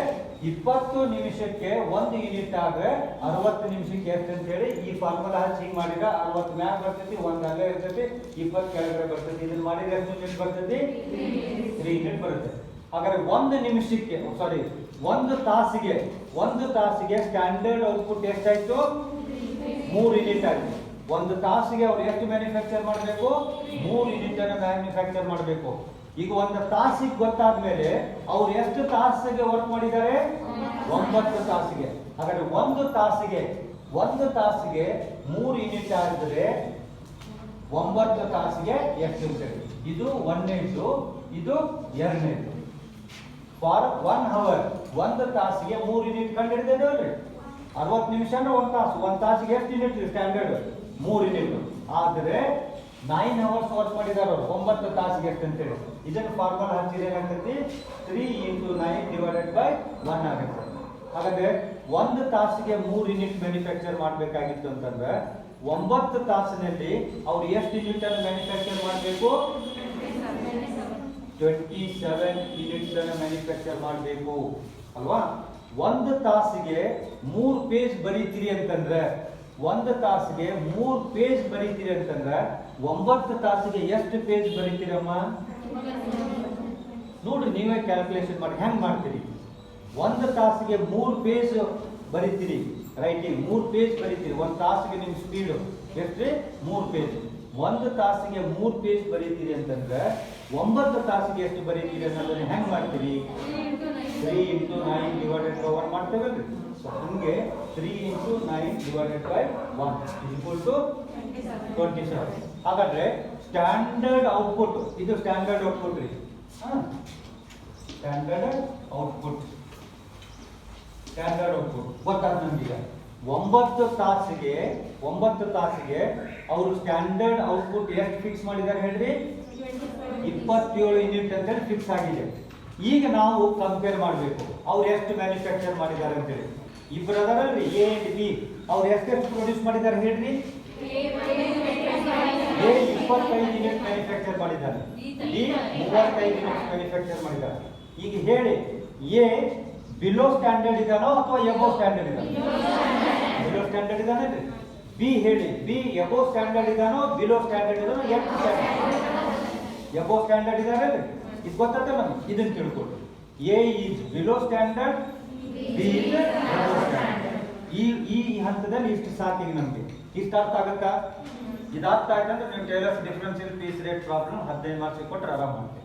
20 ನಿಮಿಷಕ್ಕೆ 1 ಯೂನಿಟ್ ಆದ್ರೆ 60 ನಿಮಿಷಕ್ಕೆ ಎಷ್ಟು ಅಂತ ಹೇಳಿ ಈ ಫಾರ್ಮುಲಾ ಹಚ್ಚಿ ಹಿಂಗ್ ಮಾಡಿದ್ರೆ 60 ಮ್ಯಾಗ ಬರ್ತೈತಿ, 1 ಅಲ್ಲೇ ಇರ್ತೈತಿ, 20 ಕೆಳಗಡೆ ಬರ್ತೈತಿ. ಇದನ್ನ ಮಾಡಿದ್ರೆ ಎಷ್ಟು ಯೂನಿಟ್ ಬರ್ತೈತಿ? 3 ಯೂನಿಟ್ ಬರುತ್ತೆ. ಹಾಗಾದ್ರೆ 1 ನಿಮಿಷಕ್ಕೆ ಸಾರಿ 1 ತಾಸಿಗೆ ಸ್ಟ್ಯಾಂಡರ್ಡ್ ಔಟ್ಪುಟ್ ಎಷ್ಟಾಯ್ತು? 3 ಯೂನಿಟ್ ಆಯ್ತು. 1 ತಾಸಿಗೆ ಅವ್ರು ಎಷ್ಟು ಮ್ಯಾನುಫ್ಯಾಕ್ಚರ್ ಮಾಡಬೇಕು? 3 ಯೂನಿಟ್ ಅನ್ನು ಮ್ಯಾನುಫ್ಯಾಕ್ಚರ್ ಮಾಡಬೇಕು. ಈಗ 1 ತಾಸಿಗೆ ಗೊತ್ತಾದ್ಮೇಲೆ ಅವ್ರು ಎಷ್ಟು ತಾಸಿಗೆ ವರ್ಕ್ ಮಾಡಿದ್ದಾರೆ? 9 ತಾಸಿಗೆ. ಹಾಗಾದ್ರೆ 1 ತಾಸಿಗೆ 3 ಯೂನಿಟ್ ಆಗಿದ್ರೆ 9 ತಾಸಿಗೆ ಎಷ್ಟು ಇರ್ತದೆ? ಇದು 1ನೇದು, ಇದು 2ನೇದು. ಫಾರ್ 1 ಅವರ್ 1 ತಾಸಿಗೆ 3 ಯೂನಿಟ್ ಕಂಡಿಡಿದೇವೆ. 60 ನಿಮಿಷ ಅಂದ್ರೆ 1 ತಾಸು. 1 ತಾಸಿಗೆ ಎಷ್ಟು ಯೂನಿಟ್ ಸ್ಟ್ಯಾಂಡರ್ಡ್? 3 ಯೂನಿಟ್. ಆದ್ರೆ 9 ಅವರ್ಸ್ ವರ್ಕ್ ಮಾಡಿದಾರೆ ಅವರು. 9 ತಾಸಿಗೆ ಎಷ್ಟು ಅಂತೇಳಿ ಇದನ್ನು ಫಾರ್ಮುಲಾ ಹಚ್ಚಿದ್ರೆ ಏನಾಗ್ತೈತಿ? 3 × 9 / 1 ಆಗುತ್ತೆ. ಹಾಗಾದ್ರೆ 1 ತಾಸಿಗೆ 3 ಯೂನಿಟ್ ಮ್ಯಾನುಫ್ಯಾಕ್ಚರ್ ಮಾಡಬೇಕಾಗಿತ್ತು ಅಂತಂದ್ರೆ 9 ತಾಸಿನಲ್ಲಿ ಅವ್ರು ಎಷ್ಟು ಯೂನಿಟ್ ಅನ್ನು ಮ್ಯಾನುಫ್ಯಾಕ್ಚರ್ ಮಾಡಬೇಕು? 27 ಯೂನಿಟ್ಸ್ ಅನ್ನು ಮ್ಯಾನುಫ್ಯಾಕ್ಚರ್ ಮಾಡಬೇಕು ಅಲ್ವಾ? 1 ತಾಸಿಗೆ 3 ಪೇಜ್ ಬರೀತೀರಿ ಅಂತಂದ್ರೆ 1 ತಾಸಿಗೆ 3 ಪೇಜ್ ಬರೀತೀರಿ ಅಂತಂದ್ರೆ 9 ತಾಸಿಗೆ ಎಷ್ಟು ಪೇಜ್ ಬರೀತೀರಮ್ಮ? ನೋಡ್ರಿ, ನೀವೇ ಕ್ಯಾಲ್ಕುಲೇಷನ್ ಮಾಡಿ ಹೆಂಗ್ ಮಾಡ್ತೀರಿ. 1 ತಾಸಿಗೆ 3 ಪೇಜ್ ಬರೀತೀರಿ, ರೈಟಿಂಗ್ 3 ಪೇಜ್ ಬರೀತೀರಿ. 1 ತಾಸಿಗೆ ನಿಮ್ ಸ್ಪೀಡ್ ಎಷ್ಟು? 3 ಪೇಜ್. 1 ತಾಸಿಗೆ 3 ಪೇಜ್ ಬರೀತೀರಿ ಅಂತಂದ್ರೆ 9 ತಾಸಿಗೆ ಎಷ್ಟು ಬರೀತೀರಿ ಅನ್ನೋದನ್ನ ಹೆಂಗ್ ಮಾಡ್ತೀರಿ? 3 × 9 / 1 ಮಾಡ್ತೇವಲ್ರಿ. ಸೊ ಹಂಗೆ 3 × 9 / 1 = 27. ಹಾಗಾದ್ರೆ ಸ್ಟ್ಯಾಂಡರ್ಡ್ ಔಟ್ಪುಟ್, ಇದು ಸ್ಟ್ಯಾಂಡರ್ಡ್ ಔಟ್ಪುಟ್ ರೀ. ಸ್ಟ್ಯಾಂಡರ್ಡ್ ಔಟ್ಪುಟ್ ಗೊತ್ತಾದ ನಮ್ಗೀಗ. 9 ತಾಸಿಗೆ ಅವರು ಸ್ಟ್ಯಾಂಡರ್ಡ್ ಔಟ್ಪುಟ್ ಎಷ್ಟು ಫಿಕ್ಸ್ ಮಾಡಿದ್ದಾರೆ ಹೇಳ್ರಿ? 27 ಯೂನಿಟ್ ಅಂತ ಹೇಳಿ ಫಿಕ್ಸ್ ಆಗಿದೆ. ಈಗ ನಾವು ಕಂಪೇರ್ ಮಾಡಬೇಕು ಅವ್ರು ಎಷ್ಟು ಮ್ಯಾನುಫ್ಯಾಕ್ಚರ್ ಮಾಡಿದ್ದಾರೆ ಅಂತೇಳಿ. ಇಬ್ಬರು ಅದರಲ್ಲಿ ಎ ಅಂಡ್ ಬಿ. ಅವ್ರು ಎಷ್ಟು ಪ್ರೊಡ್ಯೂಸ್ ಮಾಡಿದ್ದಾರೆ ಹೇಳ್ರಿ? ಎ 25 ಯೂನಿಟ್ ಮ್ಯಾನುಫ್ಯಾಕ್ಚರ್ ಮಾಡಿದ್ದಾರೆ, ಬಿ 35 ಯೂನಿಟ್ ಮ್ಯಾನುಫ್ಯಾಕ್ಚರ್ ಮಾಡಿದ್ದಾರೆ. ಈಗ ಹೇಳಿ, ಎ ಬಿಲೋ ಸ್ಟ್ಯಾಂಡರ್ಡ್ ಇದಾನೋ ಅಥವಾ ಎಬೋ ಸ್ಟ್ಯಾಂಡರ್ಡ್ ಇದಾನೋ? ಬಿಲೋ ಸ್ಟ್ಯಾಂಡರ್ಡ್ ಇದಾನೆ. ಬಿ ಹೇಳಿ, ಬಿ ಎಬೋ ಸ್ಟ್ಯಾಂಡರ್ಡ್ ಇದಾನೋ ಬಿಲೋ ಸ್ಟ್ಯಾಂಡರ್ಡ್ ಇದಾನೋ? ಎಬೋ ಸ್ಟ್ಯಾಂಡರ್ಡ್ ಇದಾರೆ. ಇದು ಗೊತ್ತಾಗ್ತದೆ ನಮ್ಗೆ. ಇದನ್ನ ತಿಳ್ಕೊಳ್ರಿ. A is below standard, B is above standard. ಈ ಹಂತದಲ್ಲಿ ಇಷ್ಟು ಸಾಕಿಗೆ ನಮ್ಗೆ. ಇಷ್ಟು ಅರ್ಥ ಆಗುತ್ತಾ? ಇದು ಅರ್ಥ ಆಯ್ತಂದ್ರೆ ನೀವು Taylor's differential piece rate problem 15 marks ಕೊಟ್ಟರೆ ಆರಾಮ್ ಮಾಡ್ತೀವಿ.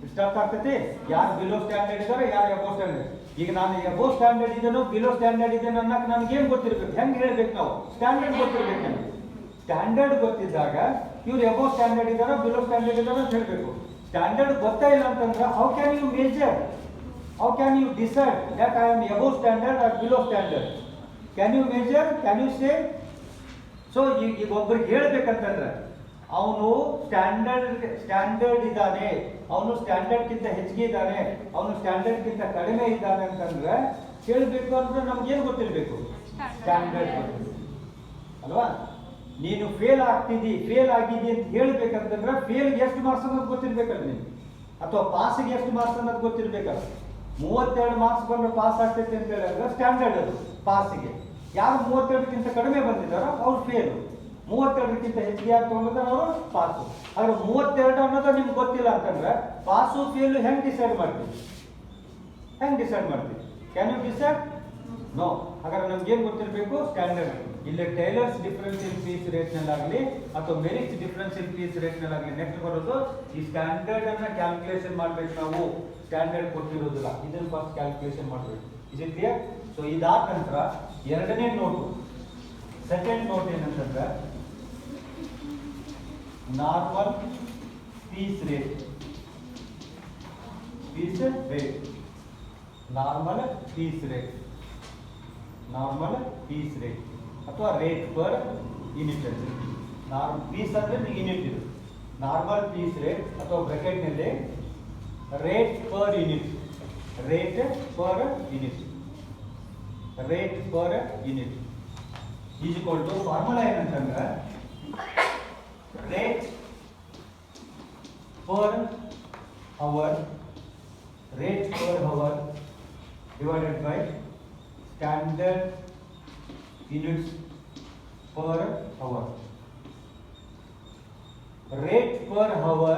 ಇಷ್ಟ ಅರ್ಥ ಆಗ್ತೈತಿ? ಯಾರು ಬಿಲೋ ಸ್ಟ್ಯಾಂಡರ್ಡ್ ಇದ್ದಾರೆ, ಯಾರು ಅಬೋ ಸ್ಟ್ಯಾಂಡರ್ಡ್. ಈಗ ನಾನು ಅಬೋ ಸ್ಟ್ಯಾಂಡರ್ಡ್ ಇದ್ದೇನೋ ಬಿಲೋ ಸ್ಟ್ಯಾಂಡರ್ಡ್ ಇದ್ದೇನೋ ಅನ್ನಕ್ಕೆ ನಮ್ಗೆ ಏನು ಗೊತ್ತಿರ್ಬೇಕು? ಹೆಂಗೆ ಹೇಳ್ಬೇಕು ನಾವು? ಸ್ಟ್ಯಾಂಡರ್ಡ್ ಗೊತ್ತಿರ್ಬೇಕು ನಮಗೆ. ಸ್ಟ್ಯಾಂಡರ್ಡ್ ಗೊತ್ತಿದ್ದಾಗ ಇವ್ರು ಅಬೋ ಸ್ಟ್ಯಾಂಡರ್ಡ್ ಇದ್ದಾರೋ ಬಿಲೋ ಸ್ಟ್ಯಾಂಡರ್ಡ್ ಇದ್ದಾರೋ ಅಂತ ಹೇಳಬೇಕು. ಸ್ಟ್ಯಾಂಡರ್ಡ್ ಗೊತ್ತೇ ಇಲ್ಲ ಅಂತಂದ್ರೆ how can you measure, how can you decide that I am above standard or below standard? Can you measure, can you say? So ಈಗ ಒಬ್ಬರಿಗೆ ಹೇಳ್ಬೇಕಂತಂದ್ರೆ ಅವನು ಸ್ಟ್ಯಾಂಡರ್ಡ್ ಇದ್ದಾನೆ, ಅವನು ಸ್ಟ್ಯಾಂಡರ್ಡ್ಗಿಂತ ಹೆಚ್ಚಿಗೆ ಇದ್ದಾನೆ, ಅವನು ಸ್ಟ್ಯಾಂಡರ್ಡ್ಗಿಂತ ಕಡಿಮೆ ಇದ್ದಾನೆ ಅಂತಂದ್ರೆ ಹೇಳ್ಬೇಕು ಅಂದ್ರೆ ನಮ್ಗೇನು ಗೊತ್ತಿರಬೇಕು? ಸ್ಟ್ಯಾಂಡರ್ಡ್ ಗೊತ್ತಿರಬೇಕು ಅಲ್ವಾ? ನೀನು ಫೇಲ್ ಆಗಿದಿ ಅಂತ ಹೇಳ್ಬೇಕಂತಂದ್ರೆ ಫೇಲ್ಗೆ ಎಷ್ಟು ಮಾರ್ಕ್ಸ್ ಅನ್ನೋದು ಗೊತ್ತಿರ್ಬೇಕಲ್ಲ ನಿಮ್ಗೆ, ಅಥವಾ ಪಾಸಿಗೆ ಎಷ್ಟು ಮಾರ್ಕ್ಸ್ ಅನ್ನೋದು ಗೊತ್ತಿರ್ಬೇಕಲ್ಲ. 32 ಮಾರ್ಕ್ಸ್ ಬಂದ್ರೆ ಪಾಸ್ ಆಗ್ತೈತೆ ಅಂತ ಹೇಳಿದ್ರೆ ಸ್ಟ್ಯಾಂಡರ್ಡ್ ಅದು ಪಾಸಿಗೆ. ಯಾರು 32ಕ್ಕಿಂತ ಕಡಿಮೆ ಬಂದಿದ್ದಾರೋ ಅವ್ರು ಫೇಲು, 32ಕ್ಕಿಂತ ಹೆಚ್ಚಿಗೆ ಯಾರು ತಗೊಂಡಿದ್ದಾರೆ ಅವರು ಪಾಸು. ಆದ್ರೆ 32 ಅನ್ನೋದು ನಿಮ್ಗೆ ಗೊತ್ತಿಲ್ಲ ಅಂತಂದ್ರೆ ಪಾಸು ಫೇಲು ಹೆಂಗೆ ಡಿಸೈಡ್ ಮಾಡ್ತೀವಿ? Can you decide? ನೋ. ಹಾಗಾದ್ರೆ ನಮ್ಗೆ ಏನು ಗೊತ್ತಿರಬೇಕು? ಸ್ಟ್ಯಾಂಡರ್ಡ್. ಇಲ್ಲಿ ಟೈಲರ್ಸ್ ಡಿಫರೆನ್ಷಿಯಲ್ ಪೀಸ್ ರೇಟ್ನಲ್ಲಾಗಲಿ ಅಥವಾ ಮೆರಿಟ್ಸ್ ಡಿಫರೆನ್ಷಿಯಲ್ ಪೀಸ್ ರೇಟ್ನಲ್ಲಾಗಲಿ ನೆಕ್ಸ್ಟ್ ಬರೋದು ಈ ಸ್ಟ್ಯಾಂಡರ್ಡ್ ಅನ್ನ ಕ್ಯಾಲ್ಕುಲೇಷನ್ ಮಾಡ್ಬೇಕು ನಾವು. ಸ್ಟ್ಯಾಂಡರ್ಡ್ ಕೊಟ್ಟಿರೋದಿಲ್ಲ, ಇದನ್ನು ಫಸ್ಟ್ ಕ್ಯಾಲ್ಕುಲೇಷನ್ ಮಾಡಬೇಕು. Is it clear? ಸೊ ಇದಾದ ನಂತರ ಎರಡನೇ ನೋಟು, ಸೆಕೆಂಡ್ ನೋಟ್ ಏನಂತಂದ್ರೆ normal piece rate. Normal piece rate ಅಥವಾ ರೇಟ್ ಪರ್ ಯೂನಿಟ್ ಅಂತ. ಪೀಸ್ ಅಂದ್ರೆ ಯೂನಿಟ್ ಇದು. ನಾರ್ಮಲ್ ಪೀಸ್ ರೇಟ್ ಅಥವಾ ಬ್ರಾಕೆಟ್ ನಲ್ಲಿ rate per unit is equal to formula ಏನಂತಂದ್ರೆ rate per hour divided by standard units per hour. Rate per hour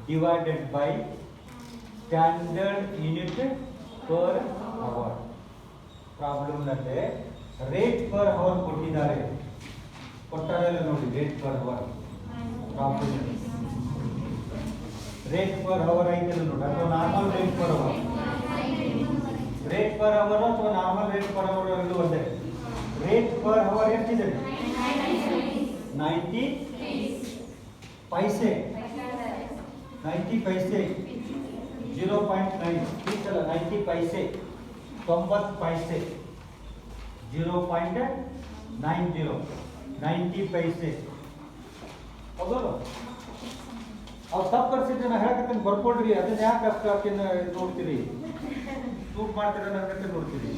divided by standard unit per hour. Problem ನಲ್ಲಿ ರೇಟ್ ಪರ್ ಅವರ್ ಕೊಟ್ಟಿದ್ದಾರೆ, ನೋಡಿ rate per hour problem rate per hour ಐತೆ ನೋಡಿ, ಅಥವಾ ನಾರ್ಮಲ್ ರೇಟ್ ಪರ್ ಅವರ್ ಅಥವಾ ನಾರ್ಮಲ್ ರೇಟ್ ಪರ್ ಅವರ್ ಎರಡು ಒಂದೇ. ರೇಟ್ ಪರ್ ಅವರ್ ಎಷ್ಟಿದೆ? 90 ಪೈಸೆ 0.9 ಪೀಸಲ್ಲ 90 ಪೈಸೆ 90 ಪೈಸೆ 0.90 ಪೈಸೆ. ಹೌದಲ್ಲ? ಅವ್ರು ತಪ್ಪು ಪರಿಸ್ಥಿತಿ ನಾ ಹೇಳಕತ್ತೇನೆ, ಬರ್ಕೊಡ್ರಿ. ಅದನ್ನ ಯಾಕೆ ಅಷ್ಟು ನೋಡ್ತೀರಿ, ಶೂಟ್ ಮಾಡ್ತೀರ ಅನ್ನೋದಕ್ಕೆ ನೋಡ್ತೀರಿ.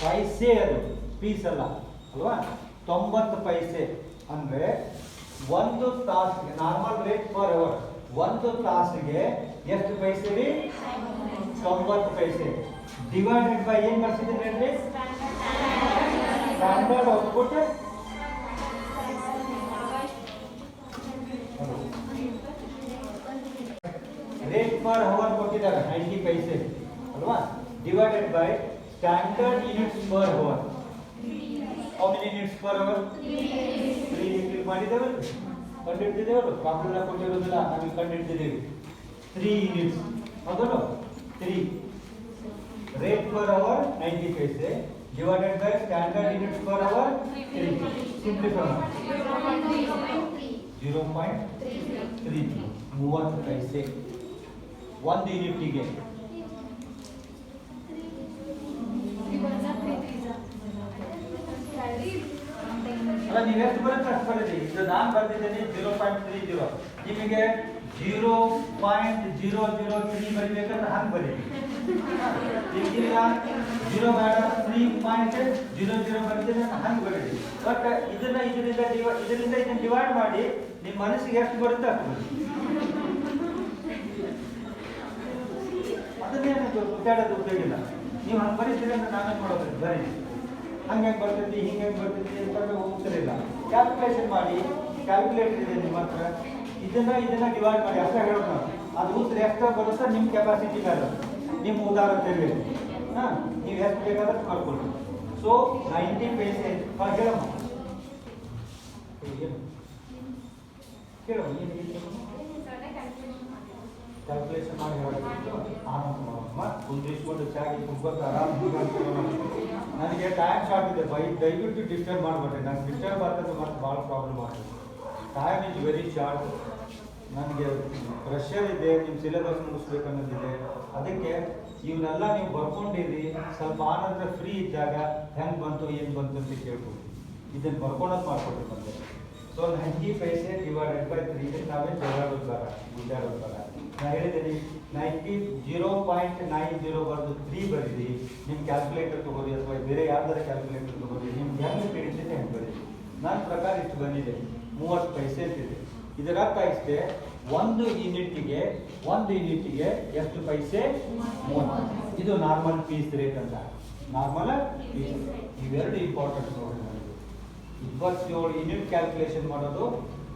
ಪೈಸೆ ಅದು ಪೀಸ್ ಅಲ್ಲ ಅಲ್ವಾ? 90 ಪೈಸೆ ಅಂದ್ರೆ ಒಂದು ತಾಸಿಗೆ ನಾರ್ಮಲ್ ರೇಟ್ ಪರ್ ಅವರ್, ಒಂದು ತಾಸಿಗೆ ಎಷ್ಟು ಪೈಸೆ ರೀ? 90 ಪೈಸೆ ಡಿವೈಡೆಡ್ ಬೈ ಏನ್ ಬರ್ಸಿದ್ದೀನಿ ಹೇಳ್ರಿ? Standard output rate per hour ಕೊಟ್ಟಿದ್ದಾರೆ 90 ಪೈಸೆ ಅಲ್ವಾ? Divided by standard units per hour. How many units per hour? 3 unit ಮಾಡಿದ್ದೇವೆ, ಕಂಡಿಡ್ತಿದ್ದೇವೆ. ಪ್ರಾಬ್ಲಮ್ ಕೊಟ್ಟಿರೋದಿಲ್ಲ, ನಾವು ಕಂಡಿಡ್ತಿದ್ದೇವೆ 3 ಯೂನಿಟ್ಸ್. ಹೌದಲ್ಲ? 3 rate per hour 90 paise divided by standard units per hour 3. Simplify ಮಾಡಿ 0.30 30 ಪೈಸೆ ಒಂದು ಯೂನಿಟ್ಗೆ. ಅಲ್ಲ, ನೀವೆಷ್ಟು ಬರುತ್ತೆ ಅಷ್ಟು ಬರೀರಿ. ಇದು ನಾನು ಬರ್ದಿದ್ದೇನೆ 0.30, ನಿಮಗೆ 0.003 ಬರಿಬೇಕಂದ್ರೆ ಹಂಗೆ ಬರೀರಿ. ಈಗ 0 ಬೇಡ, 3.00 ಬರ್ತೀನಿ ಹಂಗೆ ಬರೀರಿ. ಬಟ್ ಇದರಿಂದ ಡಿವೈಡ್ ಮಾಡಿ ನಿಮ್ಮ ಮನಸ್ಸಿಗೆ ಎಷ್ಟು ಬರುತ್ತೆ ಅಷ್ಟು ಬರೀರಿ. ಅದನ್ನೇನು ಗುದ್ದಾಡೋದು ಉಪಯೋಗ ಇಲ್ಲ. ನೀವು ಹಂಗೆ ಬರೀತೀರಿ ಅಂದ್ರೆ ನಾವೇನು ಮಾಡೋದು? ಬರೀ ಹಂಗೆ ಬರ್ತೈತಿ ಹಿಂಗೆ ಬರ್ತೈತಿ ಅಂತಂದ್ರೆ ಹೋಗ್ತಿರಲಿಲ್ಲ. ಕ್ಯಾಲ್ಕುಲೇಷನ್ ಮಾಡಿ, ಕ್ಯಾಲ್ಕುಲೇಟರ್ ಇದೆ ನಿಮ್ಮ ಹತ್ರ, ಇದನ್ನ ಡಿವೈಡ್ ಮಾಡಿ ಅಷ್ಟೇ ಹೇಳೋಣ. ಅದು ಉತ್ತರ ಎಷ್ಟು ಬರುತ್ತೆ ನಿಮ್ಮ ಕೆಪಾಸಿಟಿ ಮೇಲೆ, ನಿಮ್ಮ ಉದಾಹರಣೆ ತಿಳಿಬೇಕು. ನೀವು ಎಷ್ಟು ಬೇಕಾದ್ರೆ ಮಾಡ್ಕೊಳ್ಳಿ. ಸೊ 90 ಪೈಸೆ ಹೇಳಮ್ಮ ಕೇಳಮ್ಮ ಕ್ಯಾಲ್ಕುಲೇಷನ್ ಮಾಡಿ ಆನಂದ ಮಾಡಮ್ಮ ಕುಂದಿಸ್ಕೊಂಡು ಚಾಗಿ ಕುಂತ್ಕೊಂಡು ಆರಾಮ್ ನನಗೆ ಟೈಮ್ ಶಾರ್ಟ್ ಇದೆ ದಯವಿಟ್ಟು ಡಿಸ್ಟರ್ಬ್ ಮಾಡಬೇಡ್ರಿ. ನನಗೆ ಡಿಸ್ಟರ್ಬ್ ಆಗ್ತದೆ ಮತ್ತು ಭಾಳ ಪ್ರಾಬ್ಲಮ್ ಆಗ್ತದೆ. Time is very short. ನನಗೆ ಪ್ರೆಷರ್ ಇದೆ, ನಿಮ್ಮ ಸಿಲೆಬಸ್ ಮುಗಿಸ್ಬೇಕು ಅನ್ನೋದಿದೆ. ಅದಕ್ಕೆ ಇವನ್ನೆಲ್ಲ ನೀವು ಬರ್ಕೊಂಡಿರಿ. ಸ್ವಲ್ಪ ಆನಂತರ ಫ್ರೀ ಇದ್ದಾಗ ಹೆಂಗೆ ಬಂತು ಏನು ಬಂತು ಅಂತ ಕೇಳ್ಬೋದು. ಇದನ್ನು ಬರ್ಕೊಳೋದು ಮಾಡ್ಕೊಡ್ರಿ ಬಂದೆ. ಸೊ 90 ಪೈಸೆ ಡಿವೈಡೆಡ್ ಬೈ 3 ನಾವೇನು ಜಗಾಡೋದು ಬೇಡ, ಗುಡ್ಡಾಡೋದು ಬೇಡ. ನಾನು ಹೇಳಿದ್ದೀನಿ 0.90 ಬರೆದು 3 ಬರೀರಿ. ನಿಮ್ಮ ಕ್ಯಾಲ್ಕುಲೇಟರ್ ತೊಗೊಳ್ಳಿ ಅಥವಾ ಬೇರೆ ಯಾವ್ದಾರ ಕ್ಯಾಲ್ಕುಲೇಟರ್ ತೊಗೊಳ್ಳಿ. ನಿಮ್ಗೆ ಹೆಂಗೆ ತಿಳಿಸಿದೆ ಹೆಂಗೆ ಬರೀರಿ. ನನ್ನ ಪ್ರಕಾರ ಇಷ್ಟು ಬಂದಿದೆ 30 ಪೈಸೆ ಅಂತಿದೆ. ಇದರ ಅರ್ಥ ಇಷ್ಟೇ, ಒಂದು ಯೂನಿಟ್ಗೆ ಎಷ್ಟು ಪೈಸೆ? 30. ಇದು ನಾರ್ಮಲ್ ಪೀಸ್ ರೇಟ್ ಅಂತ. ನಾರ್ಮಲ್ ಪೀಸ್ ಇವೆರಡು ಇಂಪಾರ್ಟೆಂಟ್ ನೋಡಿ. ನನಗೆ 27 ಯೂನಿಟ್ ಕ್ಯಾಲ್ಕುಲೇಷನ್ ಮಾಡೋದು,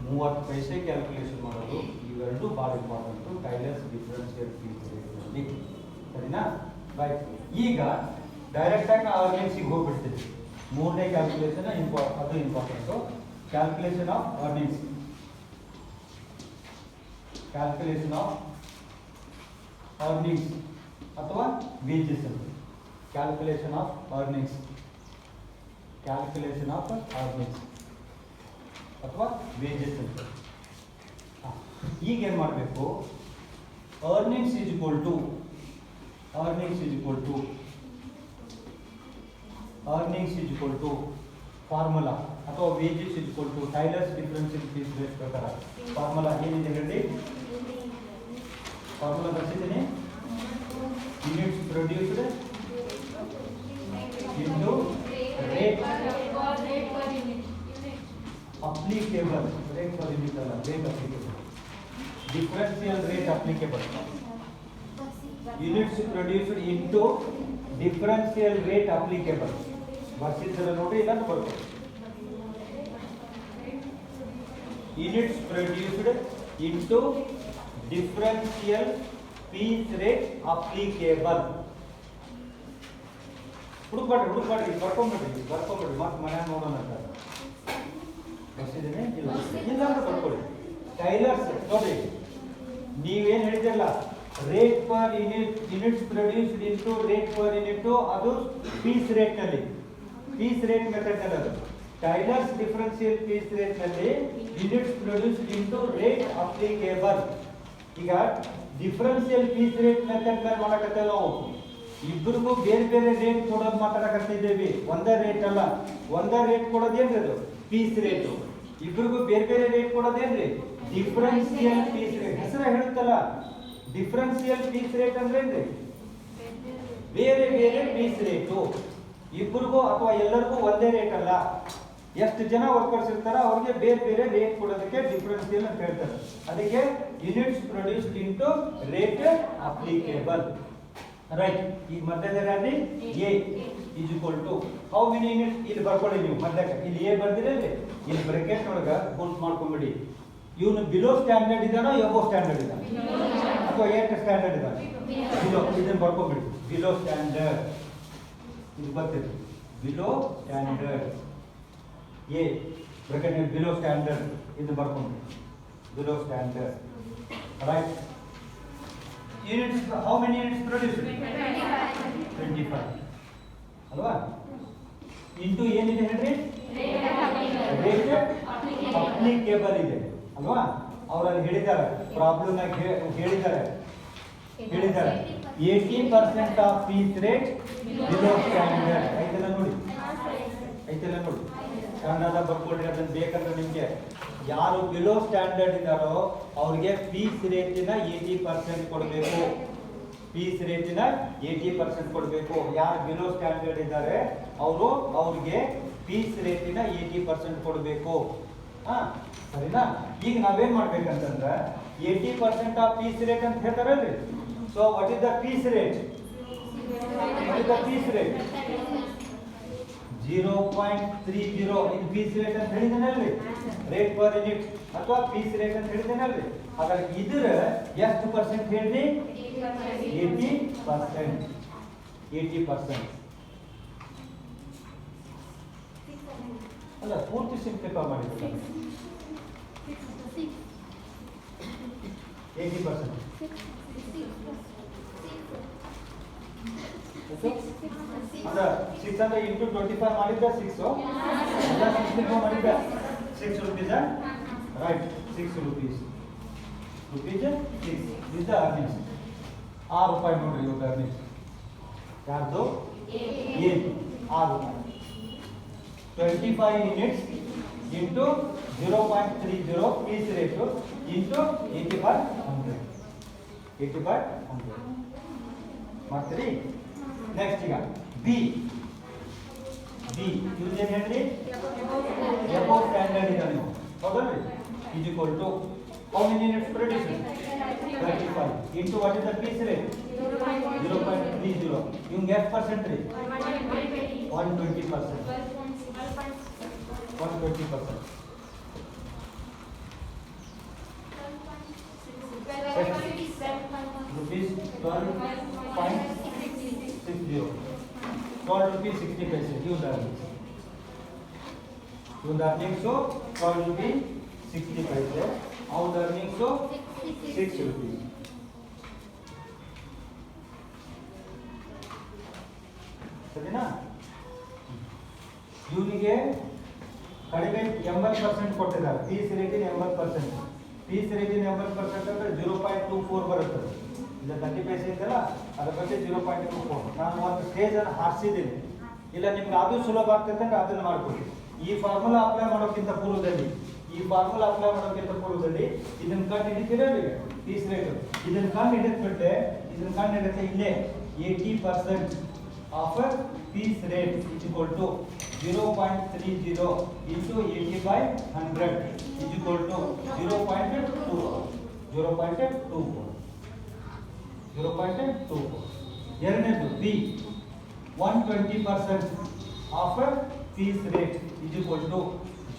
30 ಪೈಸೆ ಕ್ಯಾಲ್ಕುಲೇಷನ್ ಮಾಡೋದು, ಇವೆರಡು ಭಾಳ ಇಂಪಾರ್ಟೆಂಟು ಟೈಲರ್ಸ್ ಡಿಫರೆನ್ಷಿಯಲ್ ಪೀಸ್ ರೇಟ್ನಲ್ಲಿ. ಸರಿನಾ? ರೈಟ್. ಈಗ ಡೈರೆಕ್ಟಾಗಿ ನಾವು ಅರ್ನಿಂಗ್ಸಿಗೆ ಹೋಗ್ಬಿಡ್ತೀವಿ. ಮೂರನೇ ಕ್ಯಾಲ್ಕುಲೇಷನ್ ಅದು important. Calculation of earnings. Calculation of earnings ಅಥವಾ wages. Calculation of earnings. Calculation of earnings ಅಥವಾ ವೇಜಸ್ ಅಂತ. ಈಗ ಏನು ಮಾಡಬೇಕು? Earnings is equal to formula ಅಥವಾ wages is equal to Taylor's differential piece rate ಪ್ರಕಾರ ಫಾರ್ಮುಲಾ ಏನಿದೆ ಹೇಳಿ? ಫಾರ್ಮುಲಾ ಬರ್ತಿದ್ದೀನಿ. Units produced into rate applicable. Rate for unit ಅಲ್ಲ, rate applicable. Differential rate applicable. Units produced into differential rate applicable. ಬರ್ಸಿದ್ರೆ ನೋಡಿ, ಇಲ್ಲ ಬರ್ಬೋದು. Units produced into differential piece rate applicable. ಹುಡುಕ್ಬೇಡ್ರಿ ಬರ್ಕೊಂಬಿಡ್ರಿ ಮತ್ತೆ ಮನ್ಯಾಗ ನೋಡೋಣ ಅಂತ. ಬರ್ಸಿದ್ದೀನಿ ಇಲ್ಲ ಅಂದ್ರೆ ಬರ್ಕೊಳ್ಳಿ. ಟೈಲರ್ಸ್ ನೋಡಿ, ನೀವೇನು ಹೇಳಿದ್ರಲ್ಲ, rate per units produced into rate per unit, ಅದು ಪೀಸ್ ರೇಟ್ನಲ್ಲಿ, ಪೀಸ್ ರೇಟ್ ಮೆಥಡ್ನಲ್ಲಿ. ಅದು ಟೈಲರ್ಸ್ ಡಿಫರೆನ್ಷಿಯಲ್ ಪೀಸ್ ರೇಟ್ನಲ್ಲಿ units produced into rate applicable. ಈಗ ಡಿಫರೆನ್ಷಿಯಲ್ ಪೀಸ್ ರೇಟ್ ಮೆಥಡ್ ಮೇಲೆ ಮಾಡಕತ್ತೇವೆ ನಾವು. ಇಬ್ಬರಿಗೂ ಬೇರೆ ಬೇರೆ ರೇಟ್ ಕೊಡೋದು ಮಾತಾಡಕತ್ತಿದ್ದೇವೆ. ಒಂದೇ ರೇಟ್ ಅಲ್ಲ, ಒಂದೇ ರೇಟ್ ಕೊಡೋದೇನ್ರಿ? ಅದು ಪೀಸ್ ರೇಟು. ಇಬ್ಬರಿಗೂ ಬೇರೆ ಬೇರೆ ರೇಟ್ ಕೊಡೋದೇನ್ರಿ? Differential piece rate. ಹೆಸರು ಹೇಳುತ್ತಲ್ಲ, ಡಿಫರೆನ್ಷಿಯಲ್ ಪೀಸ್ ರೇಟ್ ಅಂದ್ರೇನ್ರಿ? ಬೇರೆ ಬೇರೆ ಪೀಸ್ ರೇಟು. ಇಬ್ಬರಿಗೂ ಅಥವಾ ಎಲ್ಲರಿಗೂ ಒಂದೇ ರೇಟ್ ಅಲ್ಲ. ಎಷ್ಟು ಜನ ವರ್ಕರ್ಸ್ ಇರ್ತಾರ ಅವ್ರಿಗೆ ಬೇರೆ ಬೇರೆ ರೇಟ್ ಕೊಡೋದಕ್ಕೆ ಡಿಫರೆನ್ಷಿಯಲ್ ಅಂತ ಹೇಳ್ತಾರೆ. ಅದಕ್ಕೆ units produced into rate applicable. Right. ಈಗ ಮಧ್ಯದಲ್ಲಿ A is equal to how many units? ಇಲ್ಲಿ ಬರ್ಕೊಳ್ಳಿ ನೀವು ಮಧ್ಯಕ್ಕೆ. ಇಲ್ಲಿ ಎ ಬರ್ದಿರಲ್ರಿ, ಇಲ್ಲಿ ಬ್ರಾಕೆಟ್ ಒಳಗೆ ಗುಂಟ್ ಮಾಡ್ಕೊಂಡ್ಬಿಡಿ. ಇವನು ಬಿಲೋ ಸ್ಟ್ಯಾಂಡರ್ಡ್ ಇದಾನೋ ಎಬೋ ಸ್ಟ್ಯಾಂಡರ್ಡ್ ಇದ್ದಾನೆ ಅಥವಾ ಏಟ್ ಸ್ಟ್ಯಾಂಡರ್ಡ್ ಇದ್ದಾನೆ? ಬಿಲೋ. ಇದನ್ನು ಬರ್ಕೊಂಡ್ಬಿಡಿ. ಬಿಲೋ ಸ್ಟ್ಯಾಂಡರ್ಡ್ ಇದು ಬರ್ತಿದೆ. Below standard A bracket below standard ಇದು ಬರ್ಕೊಂಡ್ಬಿಡಿ. Below standard. Right. Units, how many units produced? 25 ಅಲ್ವಾ? ಇಂಟು ಏನಿದೆ ಹೇಳ್ರಿ? ರೇಟ್ ಅಪ್ಲಿಕೇಬಲ್ ಇದೆ ಅಲ್ವಾ? ಅವರಲ್ಲಿ ಹೇಳಿದ್ದಾರೆ, ಪ್ರಾಬ್ಲಮ್ ಹೇಳಿದ್ದಾರೆ 80% of piece rate below standard. ಐತೆಲ್ಲ ನೋಡಿ, ಕನ್ನಡ ಬರ್ಕೊಳ್ರಿ. ಅದನ್ನು ಬೇಕಂದ್ರೆ ನಿಮಗೆ ಯಾರು ಬಿಲೋ ಸ್ಟ್ಯಾಂಡರ್ಡ್ ಇದ್ದಾರೋ ಅವ್ರಿಗೆ ಪೀಸ್ ರೇಟಿನ 80% ಕೊಡಬೇಕು. ಪೀಸ್ ರೇಟಿನ 80% ಕೊಡಬೇಕು. ಯಾರು ಬಿಲೋ ಸ್ಟ್ಯಾಂಡರ್ಡ್ ಇದ್ದಾರೆ ಅವ್ರಿಗೆ ಪೀಸ್ ರೇಟಿನ 80% ಕೊಡಬೇಕು. ಸರಿನಾ? ಈಗ ನಾವೇನ್ ಮಾಡ್ಬೇಕಂತಂದ್ರೆ 80% ಆಫ್ ಪೀಸ್ ರೇಟ್ ಅಂತ ಹೇಳ್ತಾರಲ್ರಿ. So what is the piece rate? 0.30 ಇದು ಪೀಸ್ ರೇಟ್ ಅಂತ ಹೇಳಿದ್ದೇನಲ್ರಿ? ರೇಟ್ ಪರ್ ಯೂನಿಟ್ ಅಥವಾ ಪೀಸ್ ರೇಟ್ ಅಂತ ಹೇಳಿದ್ದೇನಲ್ರಿ? ಹಾಗಾಗಿ ಇದರ ಎಷ್ಟು ಪರ್ಸೆಂಟ್ ಹೇಳ್ರಿ? 80%. 80%. ಅಲ್ಲ ಪೂರ್ತಿ ಸಿಂಪ್ಲಿಫೈ ಮಾಡಿದ್ರೆ 80%. ಅದ 600 into 25 ಮಾಡಿದ್ರೆ 6 ಅಲ್ಲ 65 ಮಾಡಿದ್ರೆ 6 rupees right 6 rupees 6 is the earnings 6 ರೂಪಾಯಿ ನೋಡ್ರಿ ಇವತ್ತು earnings ಯಾರ್ದು ಏನು 6 ರೂಪಾಯಿ 25 units into 0.30 piece rate into 80/100 80/100 ಮಾಡ್ತೀರಿ. ನೆಕ್ಸ್ಟ್ ಈಗ ಬಿ ಯೂಸ್ ಏನು ಹೇಳ್ರಿ ಎಬೋ ಸ್ಟ್ಯಾಂಡರ್ಡ್ ಇದೆ ನೀವು ಹೌದಲ್ರಿ is equal to how many units produce 35 into what is the piece rate 0.30 ಇವ್ಗೆ ಎಷ್ಟು ಪರ್ಸೆಂಟ್ ರೀ 120% 120% rupees 12.60 12 rupees 60 paise use earnings so 12 rupees 60 paise out earnings so 6 rupees ಸರಿನಾ. ಇವನಿಗೆ ಕಡಿಮೆ 80% ಕೊಟ್ಟಿದ್ದಾರೆ ಪೀಸ್ ರೇಟಿನ 80% ಪೀಸ್ ರೇಟಿನ 80% ಅಂದ್ರೆ 0.24 ಬರುತ್ತೆ. ಇಲ್ಲ 30 ಪೈಸೆ ಇದ್ದಲ್ಲ ಅದರ ಬಗ್ಗೆ 0.24 ನಾನು ಒಂದು ಸ್ಟೇಜ್ ಅನ್ನು ಹಾರಿಸಿದ್ದೀನಿ. ಇಲ್ಲ ನಿಮ್ಗೆ ಅದು ಸುಲಭ ಆಗ್ತದೆ ಅಂದ್ರೆ ಅದನ್ನು ಮಾಡ್ಕೊಳ್ಳಿ. ಈ ಫಾರ್ಮುಲಾ ಅಪ್ಲೈ ಮಾಡೋಕ್ಕಿಂತ ಪೂರ್ವದಲ್ಲಿ ಇದನ್ನ ಕಂಡು ಹಿಡಿತೀರಾ ಪೀಸ್ ರೇಟ್ ಇದನ್ನ ಕಂಡು ಹಿಡಿದ್ಬಿಟ್ಟೆ ಇಲ್ಲೇ 80% of piece rate is equal to 0.30 into 80/100 is equal to 0.24. ಎರಡನೇದು B 120% of piece rate is equal to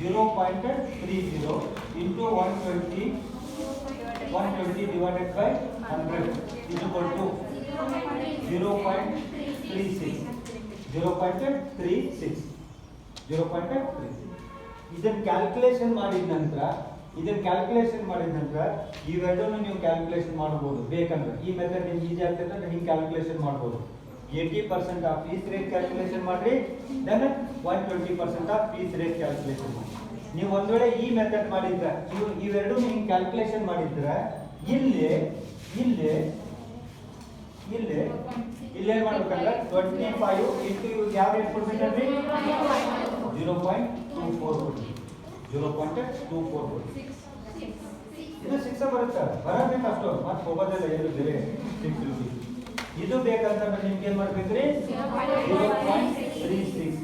0.30 into 120 divided by 100 is equal to 0.36 ಇದನ್ನ ಕ್ಯಾಲ್ಕುಲೇಷನ್ ಮಾಡಿದ ನಂತರ ಇವೆರಡನ್ನು ನೀವು ಕ್ಯಾಲ್ಕುಲೇಷನ್ ಮಾಡಬಹುದು. ಬೇಕಂದ್ರೆ ಈ ಮೆಥಡ್ ನಿಮ್ಗೆ ಈಜಿ ಆಗ್ತದೆ ಅಂದ್ರೆ ಹಿಂಗೆ ಕ್ಯಾಲ್ಕುಲೇಷನ್ ಮಾಡಬಹುದು. 80% ಆಫ್ ಪೀಸ್ ರೇಟ್ ಕ್ಯಾಲ್ಕುಲೇಷನ್ ಮಾಡ್ರಿ, then 120% of piece rate calculation ಮಾಡಿ. ನೀವು ಒಂದ್ ವೇಳೆ ಈ ಮೆಥಡ್ ಮಾಡಿದ್ರೆ ಇವೆರಡು ಹಿಂಗೆ ಕ್ಯಾಲ್ಕುಲೇಷನ್ ಮಾಡಿದ್ರೆ ಇಲ್ಲೇ ಮಾಡ್ಬೇಕಂದ್ರೆ 25 ಇಂಟು ಇವ್ರಿಗೆ ಯಾವ ರೇಟ್ ಕೊಡ್ಬೇಕಂದ್ರೆ 0.24 ಇದು 6 ಬರುತ್ತೆ ಬರಬೇಕು ಅಷ್ಟು ಮತ್ತೆ ಹೋಗೋದಿಲ್ಲ ಏನು ಬೇರೆ 6 rupees. ಇದು ಬೇಕಂತಂದ್ರೆ ನಿಮ್ಗೆ ಏನ್ ಮಾಡ್ಬೇಕ್ರಿ 0.36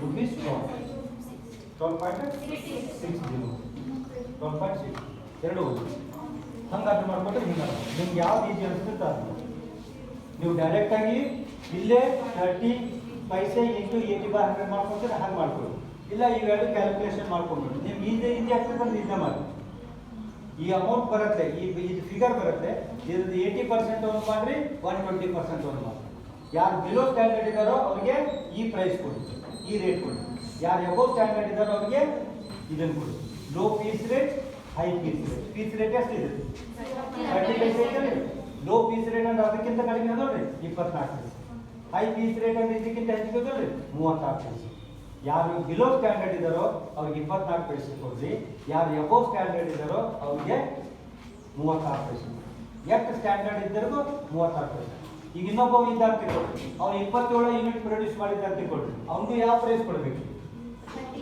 rupees 12.60 ಎರಡು ಹಂಗಾದ್ರೆ ಮಾಡ್ಕೊಟ್ರೆ ಹಿಂಗೆ ನಿಮ್ಗೆ ಯಾವ್ದು ಈಜಿ ಅನಿಸುತ್ತೆ ಅದು ನೀವು ಡೈರೆಕ್ಟ್ ಆಗಿ ಇಲ್ಲೇ 30 ಪೈಸೆ ಇಂಟು 80/100 ಮಾಡ್ಕೊತೀರ ಹಾಗೆ ಮಾಡ್ಕೊಳ್ಳಿ. ಇಲ್ಲ ಇವೆರಡು ಕ್ಯಾಲ್ಕುಲೇಷನ್ ಮಾಡ್ಕೊಂಡ್ಬಿಡಿ ನಿಮ್ಗೆ ಈಜಿ ಆಗ್ತದೆ ಅಂದ್ರೆ ಇದನ್ನ ಮಾಡಿ. ಈ ಅಮೌಂಟ್ ಬರುತ್ತೆ ಇದು ಫಿಗರ್ ಬರುತ್ತೆ ಇದ್ರದ್ದು 80% ಒಂದು ಮಾಡ್ರಿ 120% ಒಂದು ಮಾಡಿ. ಯಾರು ಬಿಲೋ ಸ್ಟ್ಯಾಂಡರ್ಡ್ ಇದ್ದಾರೋ ಅವ್ರಿಗೆ ಈ ಪ್ರೈಸ್ ಕೊಡಿ, ಈ ರೇಟ್ ಕೊಡಿ. ಯಾರು ಎಬೋ ಸ್ಟ್ಯಾಂಡರ್ಡ್ ಇದ್ದಾರೋ ಅವ್ರಿಗೆ ಇದನ್ನು ಕೊಡಿ. Low piece rate high piece rate ಎಷ್ಟಿದೆ 30 ಪೈಸೆ ಇದೆ. ಲೋ ಪೀಸ್ ರೇಟ್ ಅಂದ್ರೆ ಅದಕ್ಕಿಂತ ಕಡಿಮೆ ನೋಡ್ರಿ 24 ಪೈಸೆ. ಹೈ ಪೀಸ್ ರೇಟ್ ಅಂದ್ರೆ ಇದಕ್ಕಿಂತ ಹೆಚ್ಚಿಗೆ ನೋಡ್ರಿ 36 ಪೈಸೆ. ಯಾರು ಬಿಲೋ ಸ್ಟ್ಯಾಂಡರ್ಡ್ ಇದ್ದಾರೋ ಅವ್ರಿಗೆ 24 ಪೈಸೆ ಕೊಡ್ರಿ. ಯಾರು ಎಬೋ ಸ್ಟ್ಯಾಂಡರ್ಡ್ ಇದ್ದಾರೋ ಅವ್ರಿಗೆ 36 ಪೈಸೆ. ಎಷ್ಟು ಸ್ಟ್ಯಾಂಡರ್ಡ್ ಇದ್ದರಿಗೂ 36 ಪೈಸೆ. ಈಗ ಇನ್ನೊಬ್ಬ ಇದ್ದಾಗ ತಿಳ್ಕೊಳ್ರಿ, ಅವ್ನು 27 ಯೂನಿಟ್ ಪ್ರೊಡ್ಯೂಸ್ ಮಾಡಿದ್ದಾಗ ತಿಳ್ಕೊಳ್ರಿ, ಅವ್ನಿಗೂ ಯಾವ ಪ್ರೈಸ್ ಕೊಡ್ಬೇಕು?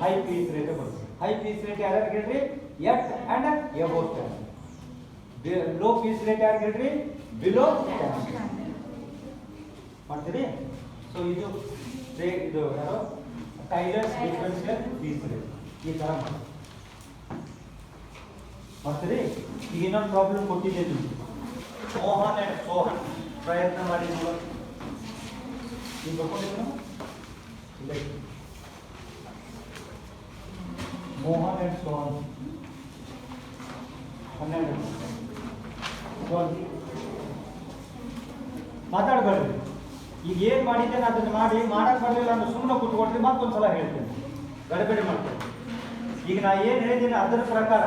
ಹೈ ಪೀಸ್ ರೇಟ್ ಕೊಡ್ಬೇಕು. ಹೈ ಪೀಸ್ ರೇಟ್ ಯಾರು ಹೇಳ್ರಿ? At and above standard. Low piece rate ಯಾರು ಹೇಳ್ರಿ? ಬಿಲೋ ಸ್ಟ್ಯಾಂಡರ್ಡ್ ಮಾಡ್ತೀರಿ. ಸೊ ಇದು ಯಾರು ಟೈಲರ್ಸ್ ಡಿಫರೆನ್ಷಿಯಲ್ ಪೀಸ್ ರೇಟ್ ಈ ತರ ಮಾಡ್ತೀರಿ. ಈಗ ಇನ್ನೊಂದು ಪ್ರಾಬ್ಲಮ್ ಕೊಟ್ಟಿದ್ದೆ ನಿಮ್ಗೆ, ಮೋಹನ್ ಅಂಡ್ ಸೋಹನ್ ಪ್ರಯತ್ನ ಮಾಡಿ ನೀವು ಬರ್ಕೊಂಡಿದ್ದೀರ. ಮೋಹನ್ ಅಂಡ್ ಸೋಹನ್ 12 ಮಾತಾಡಬೇಡ್ರಿ. ಈಗ ಏನು ಮಾಡಿದ್ದೇನೆ ಅದನ್ನು ಮಾಡಿ, ಮಾಡಕ್ಕೆ ಬರಲಿಲ್ಲ ಅಂದ್ರೆ ಸುಮ್ಮನೆ ಕೂತ್ಕೊಳ್ರಿ, ಮತ್ತೊಂದ್ಸಲ ಹೇಳ್ತೇನೆ, ಗಡಬಡಿ ಮಾಡ್ತೇನೆ. ಈಗ ನಾ ಏನು ಹೇಳಿದ್ದೀನಿ ಅದರ ಪ್ರಕಾರ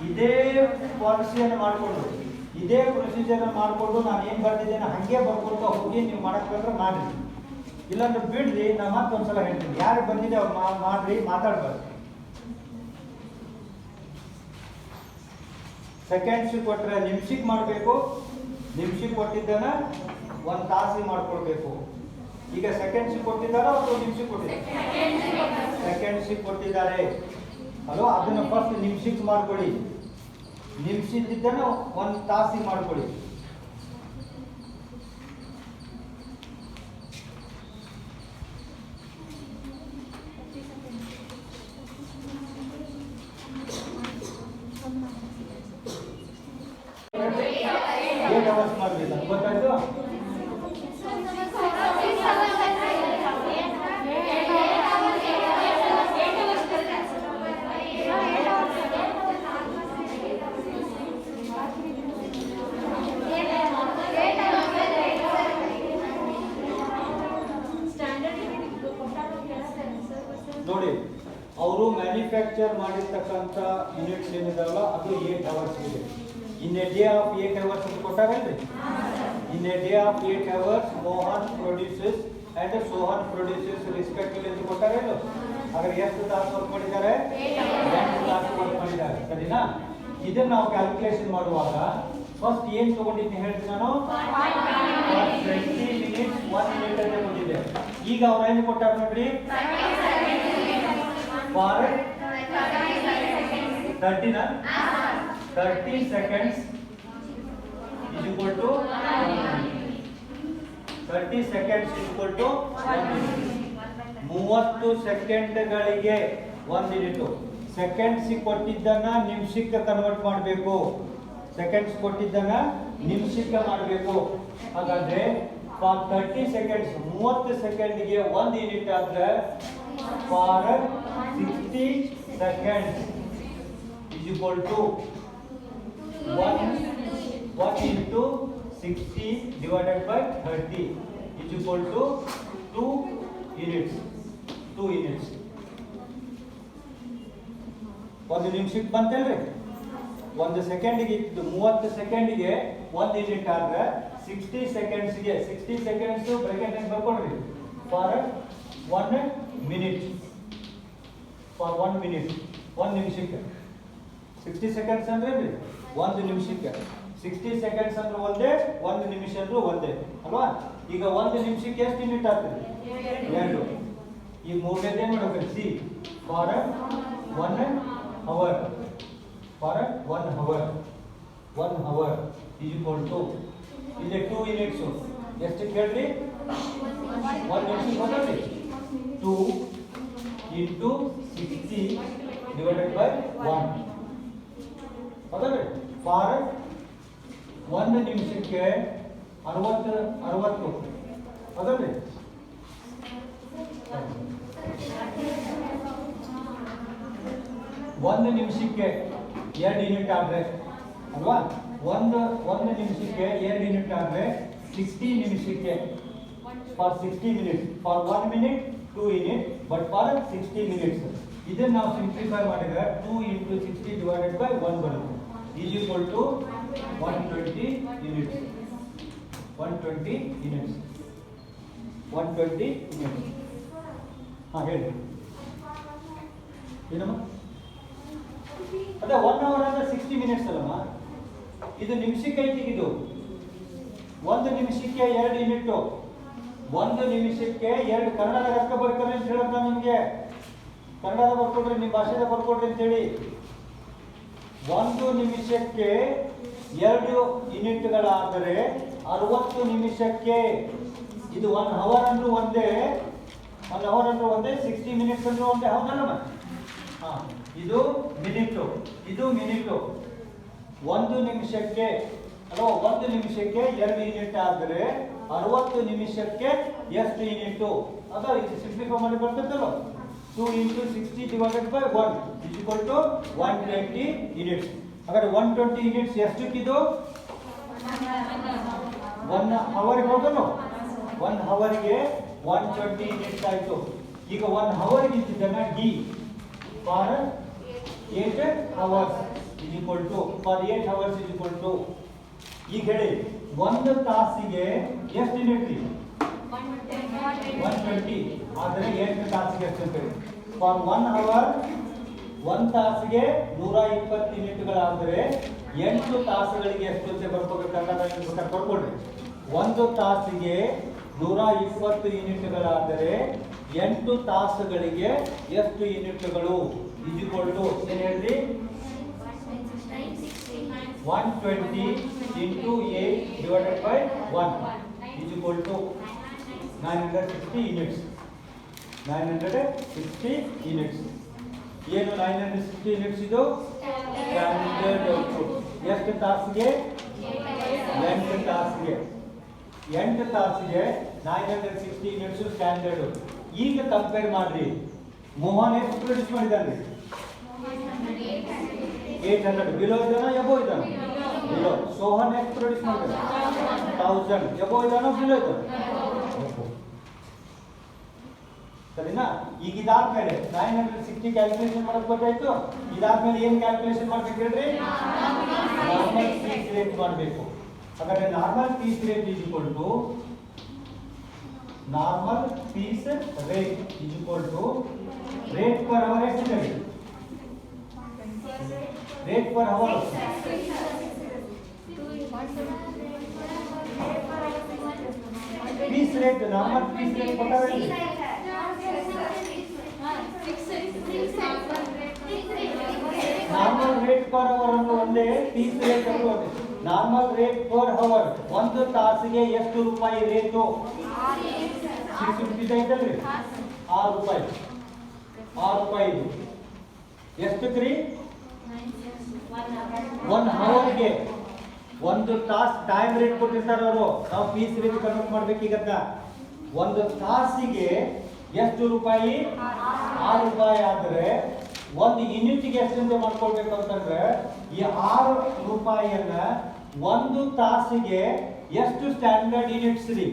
ಇದೇ ಪಾಲಿಸಿಯನ್ನು ಮಾಡಿಕೊಂಡು, ಇದೇ ಪ್ರೊಸೀಜರ್ ಮಾಡಿಕೊಂಡು ನಾನು ಏನು ಬರ್ತಿದ್ದೇನೆ ಹಾಗೆ ಬರ್ಕೊಳ್ತಾ ಹೋಗಿ ನೀವು ಮಾಡಕ್ಕೆ ಬಂದ್ರೆ ಮಾಡಿರಿ, ಇಲ್ಲಾಂದ್ರೆ ಬಿಡ್ರಿ. ನಾ ಮತ್ತೊಂದ್ಸಲ ಹೇಳ್ತೀನಿ, ಯಾರು ಬಂದಿದೆ ಅವ್ರು ಮಾಡ್ರಿ, ಮಾತಾಡ್ಬಾರ್ದು. ಸೆಕೆಂಡ್ಸಿಗೆ ಕೊಟ್ಟರೆ ನಿಮಿಷಕ್ಕೆ ಮಾಡಬೇಕು, ನಿಮಿಷಕ್ಕೆ ಕೊಟ್ಟಿದ್ದಾನ 1 ತಾಸಿಗೆ ಮಾಡ್ಕೊಳ್ಬೇಕು. ಈಗ ಸೆಕೆಂಡ್ಸಿಗೆ ಕೊಟ್ಟಿದ್ದಾರ ಅಥವಾ ನಿಮಿಷಕ್ಕೆ ಕೊಟ್ಟಿದ್ದಾರೆ? ಸೆಕೆಂಡ್ಸಿಗೆ ಕೊಟ್ಟಿದ್ದಾರೆ ಅಲ್ವಾ? ಅದನ್ನು ಫಸ್ಟ್ ನಿಮಿಷಕ್ಕೆ ಮಾಡ್ಕೊಳ್ಳಿ, ನಿಮಿಷದಿದ್ದಾನ 1 ತಾಸಿಗೆ ಮಾಡ್ಕೊಳ್ಳಿ. ಮಾಡಬೇಕು ಗೊತ್ತಾಯ್ತು? ನೋಡಿ, ಅವರು ಮ್ಯಾನುಫ್ಯಾಕ್ಚರ್ ಮಾಡಿರ್ತಕ್ಕಂಥ ಯೂನಿಟ್ಸ್ ಏನಿದಾವಲ್ಲ ಅದು 8 ಅವರ್ಸ್ ಇದೆ. In a day of 8 hours ಅಂತ ಕೊಟ್ಟಾರಲ್ರಿ? In a day of 8 hours Mohan produces and Sohan produces respectively ಅಂತ ಕೊಟ್ಟಾರಲ್ಲ? ಹಾಗಾದ್ರೆ ಎಷ್ಟು ತಾಸು ವರ್ಕ್ ಮಾಡಿದ್ದಾರೆ? 8 ತಾಸು ವರ್ಕ್ ಮಾಡಿದ್ದಾರೆ, ಸರಿನಾ? ಇದನ್ನ ನಾವು ಕ್ಯಾಲ್ಕುಲೇಷನ್ ಮಾಡುವಾಗ ಫಸ್ಟ್ ಏನು ತಗೊಂಡಿದ್ದೀನಿ ಹೇಳ್ತೀನಿ ನಾನು? 20 ಮಿನಿಟ್ಸ್ 1 ಮಿನಿಟ್ ಅಂತ ಬಂದಿದೆ. ಈಗ ಅವ್ರು ಏನು ಕೊಟ್ಟಾರ ನೋಡ್ರಿ? For 30 seconds is equal to 30 seconds is equal to 1 minute. 30 ಸೆಕೆಂಡ್ಗಳಿಗೆ 1 minute. Seconds ಕೊಟ್ಟಿದ್ದನ್ನ ನಿಮಿಷಕ್ಕೆ ಕನ್ವರ್ಟ್ ಮಾಡಬೇಕು, ಸೆಕೆಂಡ್ಸ್ ಕೊಟ್ಟಿದ್ದನ್ನ ನಿಮಿಷಕ್ಕೆ ಮಾಡಬೇಕು. ಹಾಗಾದ್ರೆ ಫಾರ್ 30 seconds 30 ಸೆಕೆಂಡ್ಗೆ 1 ಯೂನಿಟ್ ಆದ್ರೆ for 60 seconds is equal to 1 into 60 divided by 30 is equal to 2 units. 2 units. 1 ನಿಮಿಷಕ್ಕೆ ಬಂತಲ್ರಿ? 1 ಸೆಕೆಂಡಿಗೆ 30 ಸೆಕೆಂಡಿಗೆ 1 ಯೂನಿಟ್ ಆದ್ರೆ 60 ಸೆಕೆಂಡ್ಸ್ಗೆ 60 ಸೆಕೆಂಡ್ಸ್ ಬ್ರಾಕೆಟ್ ಅಲ್ಲಿ ಬರ್ಕೊಡ್ರಿ. ಫಾರ್ 1 ಮಿನಿಟ್, ಫಾರ್ 1 ಮಿನಿಟ್ 1 ನಿಮಿಷಕ್ಕೆ 60 ಸೆಕೆಂಡ್ಸ್ ಅಂದ್ರೆ 1 ನಿಮಿಷಕ್ಕೆ 60 ಸೆಕೆಂಡ್ಸ್ ಅಂದ್ರೆ ಒಂದೇ, 1 ನಿಮಿಷ ಅಂದ್ರೆ ಒಂದೇ ಅಲ್ವಾ? ಈಗ 1 ನಿಮಿಷಕ್ಕೆ ಎಷ್ಟು ಯೂನಿಟ್ ಆಗ್ತದೆ? 2. ಈ ಮೂರನೇದು ಏನು ಮಾಡ್ಬೇಕು? C for 1 hour, for 1 hour 1 hour is equal to ಇಲ್ಲಿ 2 ಯೂನಿಟ್ಸ್ ಎಷ್ಟು ಕೇಳ್ರಿ? 1 ನಿಮಿಷಕ್ಕೆ ಹೋಗ್ರಿ 2 into 60 divided by 1 ಹೌದಲ್ರಿ? ಫಾರ್ 1 ನಿಮಿಷಕ್ಕೆ 60 ಹೌದಲ್ರಿ? 1 ನಿಮಿಷಕ್ಕೆ 2 ಯೂನಿಟ್ ಆದ್ರೆ ಅಲ್ವಾ? 1 ನಿಮಿಷಕ್ಕೆ 2 ಯೂನಿಟ್ ಆದ್ರೆ 60 ನಿಮಿಷಕ್ಕೆ for 60 minutes, for 1 minute 2 unit, but for 60 minutes. ಇದನ್ನ ನಾವು ಸಿಂಪ್ಲಿಫೈ ಮಾಡಿದ್ರೆ 2 into 60 divided by 1 ಬರುತ್ತೆ. is equal to 120 units. 120 units. 120 units. ಹಾ ಹೇಳಿ ಏನಮ್ಮ? ಅದೇ 1 ಅವರ್ ಅಂದ್ರೆ 60 ಮಿನಿಟ್ಸ್ ಅಲ್ಲಮ್ಮ? ಇದು ನಿಮಿಷಕ್ಕೆ ಐತಿ. ಇದು 1 ನಿಮಿಷಕ್ಕೆ 2 ಯೂನಿಟ್. 1 ನಿಮಿಷಕ್ಕೆ 2 ಕನ್ನಡದ ಅರ್ಥ ಬರ್ತಾರೆ ಅಂತ ಹೇಳಕ್ ನಾನು ನಿಮಗೆ. ಕನ್ನಡದ ಬರ್ಕೊಡ್ರಿ, ನಿಮ್ಮ ಭಾಷೆದ ಬರ್ಕೊಡ್ರಿ ಅಂತೇಳಿ. 1 ನಿಮಿಷಕ್ಕೆ 2 ಯೂನಿಟ್ಗಳಾದರೆ 60 ನಿಮಿಷಕ್ಕೆ ಇದು 1 ಅವರ್ ಅಂದ್ರೆ ಒಂದೇ, 1 ಅವರ್ ಅಂದ್ರೆ ಒಂದೇ, 60 ಮಿನಿಟ್ಸ್ ಅಂದ್ರೆ ಒಂದೇ, ಹೌದಲ್ಲಮ್ಮ? ಹಾ, ಇದು ಮಿನಿಟು, ಇದು ಮಿನಿಟು. 1 ನಿಮಿಷಕ್ಕೆ ಅಲ್ವಾ? 1 ನಿಮಿಷಕ್ಕೆ 2 ಯೂನಿಟ್ ಆದರೆ 60 ನಿಮಿಷಕ್ಕೆ ಎಷ್ಟು ಯೂನಿಟು? ಅದ ಇದು ಸಿಂಪ್ಲಿಫೈ ಮಾಡಿ ಬರ್ತದಲ್ಲ. 2 into 60 divided by 1 is equal to 120 units. ಹಾಗಾದ್ರೆ 120 ಯೂನಿಟ್ಸ್ ಎಷ್ಟಕ್ಕಿದು? 1 ಅವರ್ಗೆ ಹೋಗಲ್ಲ 1 ಅವರ್ಗೆ 120 ಯೂನಿಟ್ಸ್ ಆಯ್ತು. ಈಗ 1 ಅವರ್ಗೆ ಇದ್ದನ್ನ ಡಿ for 8 hours is equal to for 8 hours is equal to ಈಗ ಹೇಳಿ 1 ತಾಸಿಗೆ ಎಷ್ಟು ಯೂನಿಟ್ ರೀ 120 ಆದರೆ 8 ತಾಸಿಗೆ ಎಷ್ಟು ಅಂತ ಫಾರ್ 1 ಅವರ್ 1 ತಾಸಿಗೆ 120 ಯೂನಿಟ್ಗಳಾದರೆ 8 ತಾಸುಗಳಿಗೆ ಎಷ್ಟು ಅಂತ ಬರ್ಕೋಬೇಕಂತ ಬರ್ಕೊಡ್ರಿ. 1 ತಾಸಿಗೆ 120 ಯೂನಿಟ್ಗಳಾದರೆ 8 ತಾಸುಗಳಿಗೆ ಎಷ್ಟು ಯೂನಿಟ್ಗಳು ಇಸ್ ಈಕ್ವಲ್ ಟು ಏನು ಹೇಳ್ರಿ 120 into 8 divided by 1 is equal to 960 units. 960 units. ಏನು 960 units ಇದು ಸ್ಟ್ಯಾಂಡರ್ಡ್ ಔಟ್ಪುಟ್. ಎಷ್ಟು ತಾಸಿಗೆ 8 ತಾಸಿಗೆ 8 ತಾಸಿಗೆ 960 units ಸ್ಟ್ಯಾಂಡರ್ಡ್. ಈಗ ಕಂಪೇರ್ ಮಾಡ್ರಿ ಮೋಹನ್ ಎಷ್ಟು ಪ್ರೊಡ್ಯೂಸ್ ಮಾಡಿದಾನೆ 800 ಬಿಲೋ ಇದನ್ನ ಎಬೋ ಇದನ್ನ ಬಿಲೋ. ಸೋಹನ್ ಎಷ್ಟು ಪ್ರೊಡ್ಯೂಸ್ ಮಾಡಿದಾನೆ 1000 ಎಬೋ ಇದನ್ನ ಬಿಲೋ ಇದನ್ನ ಸರಿನಾ. ಈಗ ಇದಾದ್ಮೇಲೆ 960 ಕ್ಯಾಲ್ಕುಲೇಷನ್ ಮಾಡಕ್ ಗೊತ್ತಾಯ್ತು. ಇದಾದ್ಮೇಲೆ ಏನ್ ಕ್ಯಾಲ್ಕುಲೇಷನ್ ಮಾಡ್ಬೇಕು ಹೇಳ್ರಿ ನಾರ್ಮಲ್ ಪೀಸ್ ರೇಟ್ ಮಾಡಬೇಕು. ಹಾಗಾದ್ರೆ normal piece rate is equal to normal piece rate is equal to rate per hour ಎಷ್ಟಿದೆ rate per hour piece rate normal piece rate ಕೊಟ್ಟಾರೆ ನಾರ್ಮಲ್ ರೇಟ್ ಪರ್ ಅವರ್ ಅನ್ನು ಒಂದೇ ಪೀಸ್ ರೇಟ್ ಅನ್ನು ಒಂದೇ. ನಾರ್ಮಲ್ ರೇಟ್ ಪರ್ ಅವರ್ 1 ತಾಸಿಗೆ ಎಷ್ಟು ರೂಪಾಯಿ ರೇಟು 650 ಐತಲ್ರಿ 6 ರೂಪಾಯಿ 6 ರೂಪಾಯಿ ಎಷ್ಟಕ್ಕೆ ರೀ 1 ಅವರ್ಗೆ 1 ತಾಸು ಟೈಮ್ ರೇಟ್ ಕೊಟ್ಟಿರ್ತಾರೆ ಅವರು. ನಾವು ಪೀಸ್ ರೇಟ್ ಕನ್ವರ್ಟ್ ಮಾಡ್ಬೇಕು. ಈಗ 1 ತಾಸಿಗೆ ಎಷ್ಟು ರೂಪಾಯಿ 6 ರೂಪಾಯಿ ಆದ್ರೆ 1 ಯೂನಿಟ್ಗೆ ಎಷ್ಟು ಅಂತ ಮಾಡ್ಕೊಳ್ಬೇಕು ಅಂತಂದ್ರೆ ಈ 6 ರೂಪಾಯಿಯನ್ನ 1 ತಾಸಿಗೆ ಎಷ್ಟು ಸ್ಟ್ಯಾಂಡರ್ಡ್ ಯೂನಿಟ್ಸ್ ರೀ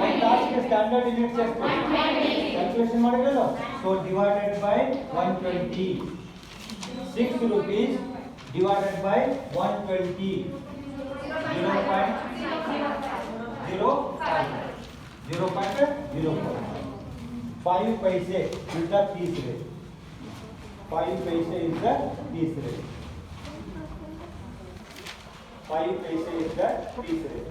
1 ತಾಸಿಗೆ ಸ್ಟ್ಯಾಂಡರ್ಡ್ ಯೂನಿಟ್ಸ್ ಎಷ್ಟು ಕ್ಯಾಲ್ಕುಲೇಷನ್ ಮಾಡಿರಲ್ಲ. So divided by 120 6 rupees divided by 120 0.05 5 paise is the piece rate. 5 paise is the piece rate. 5 paise is the piece rate.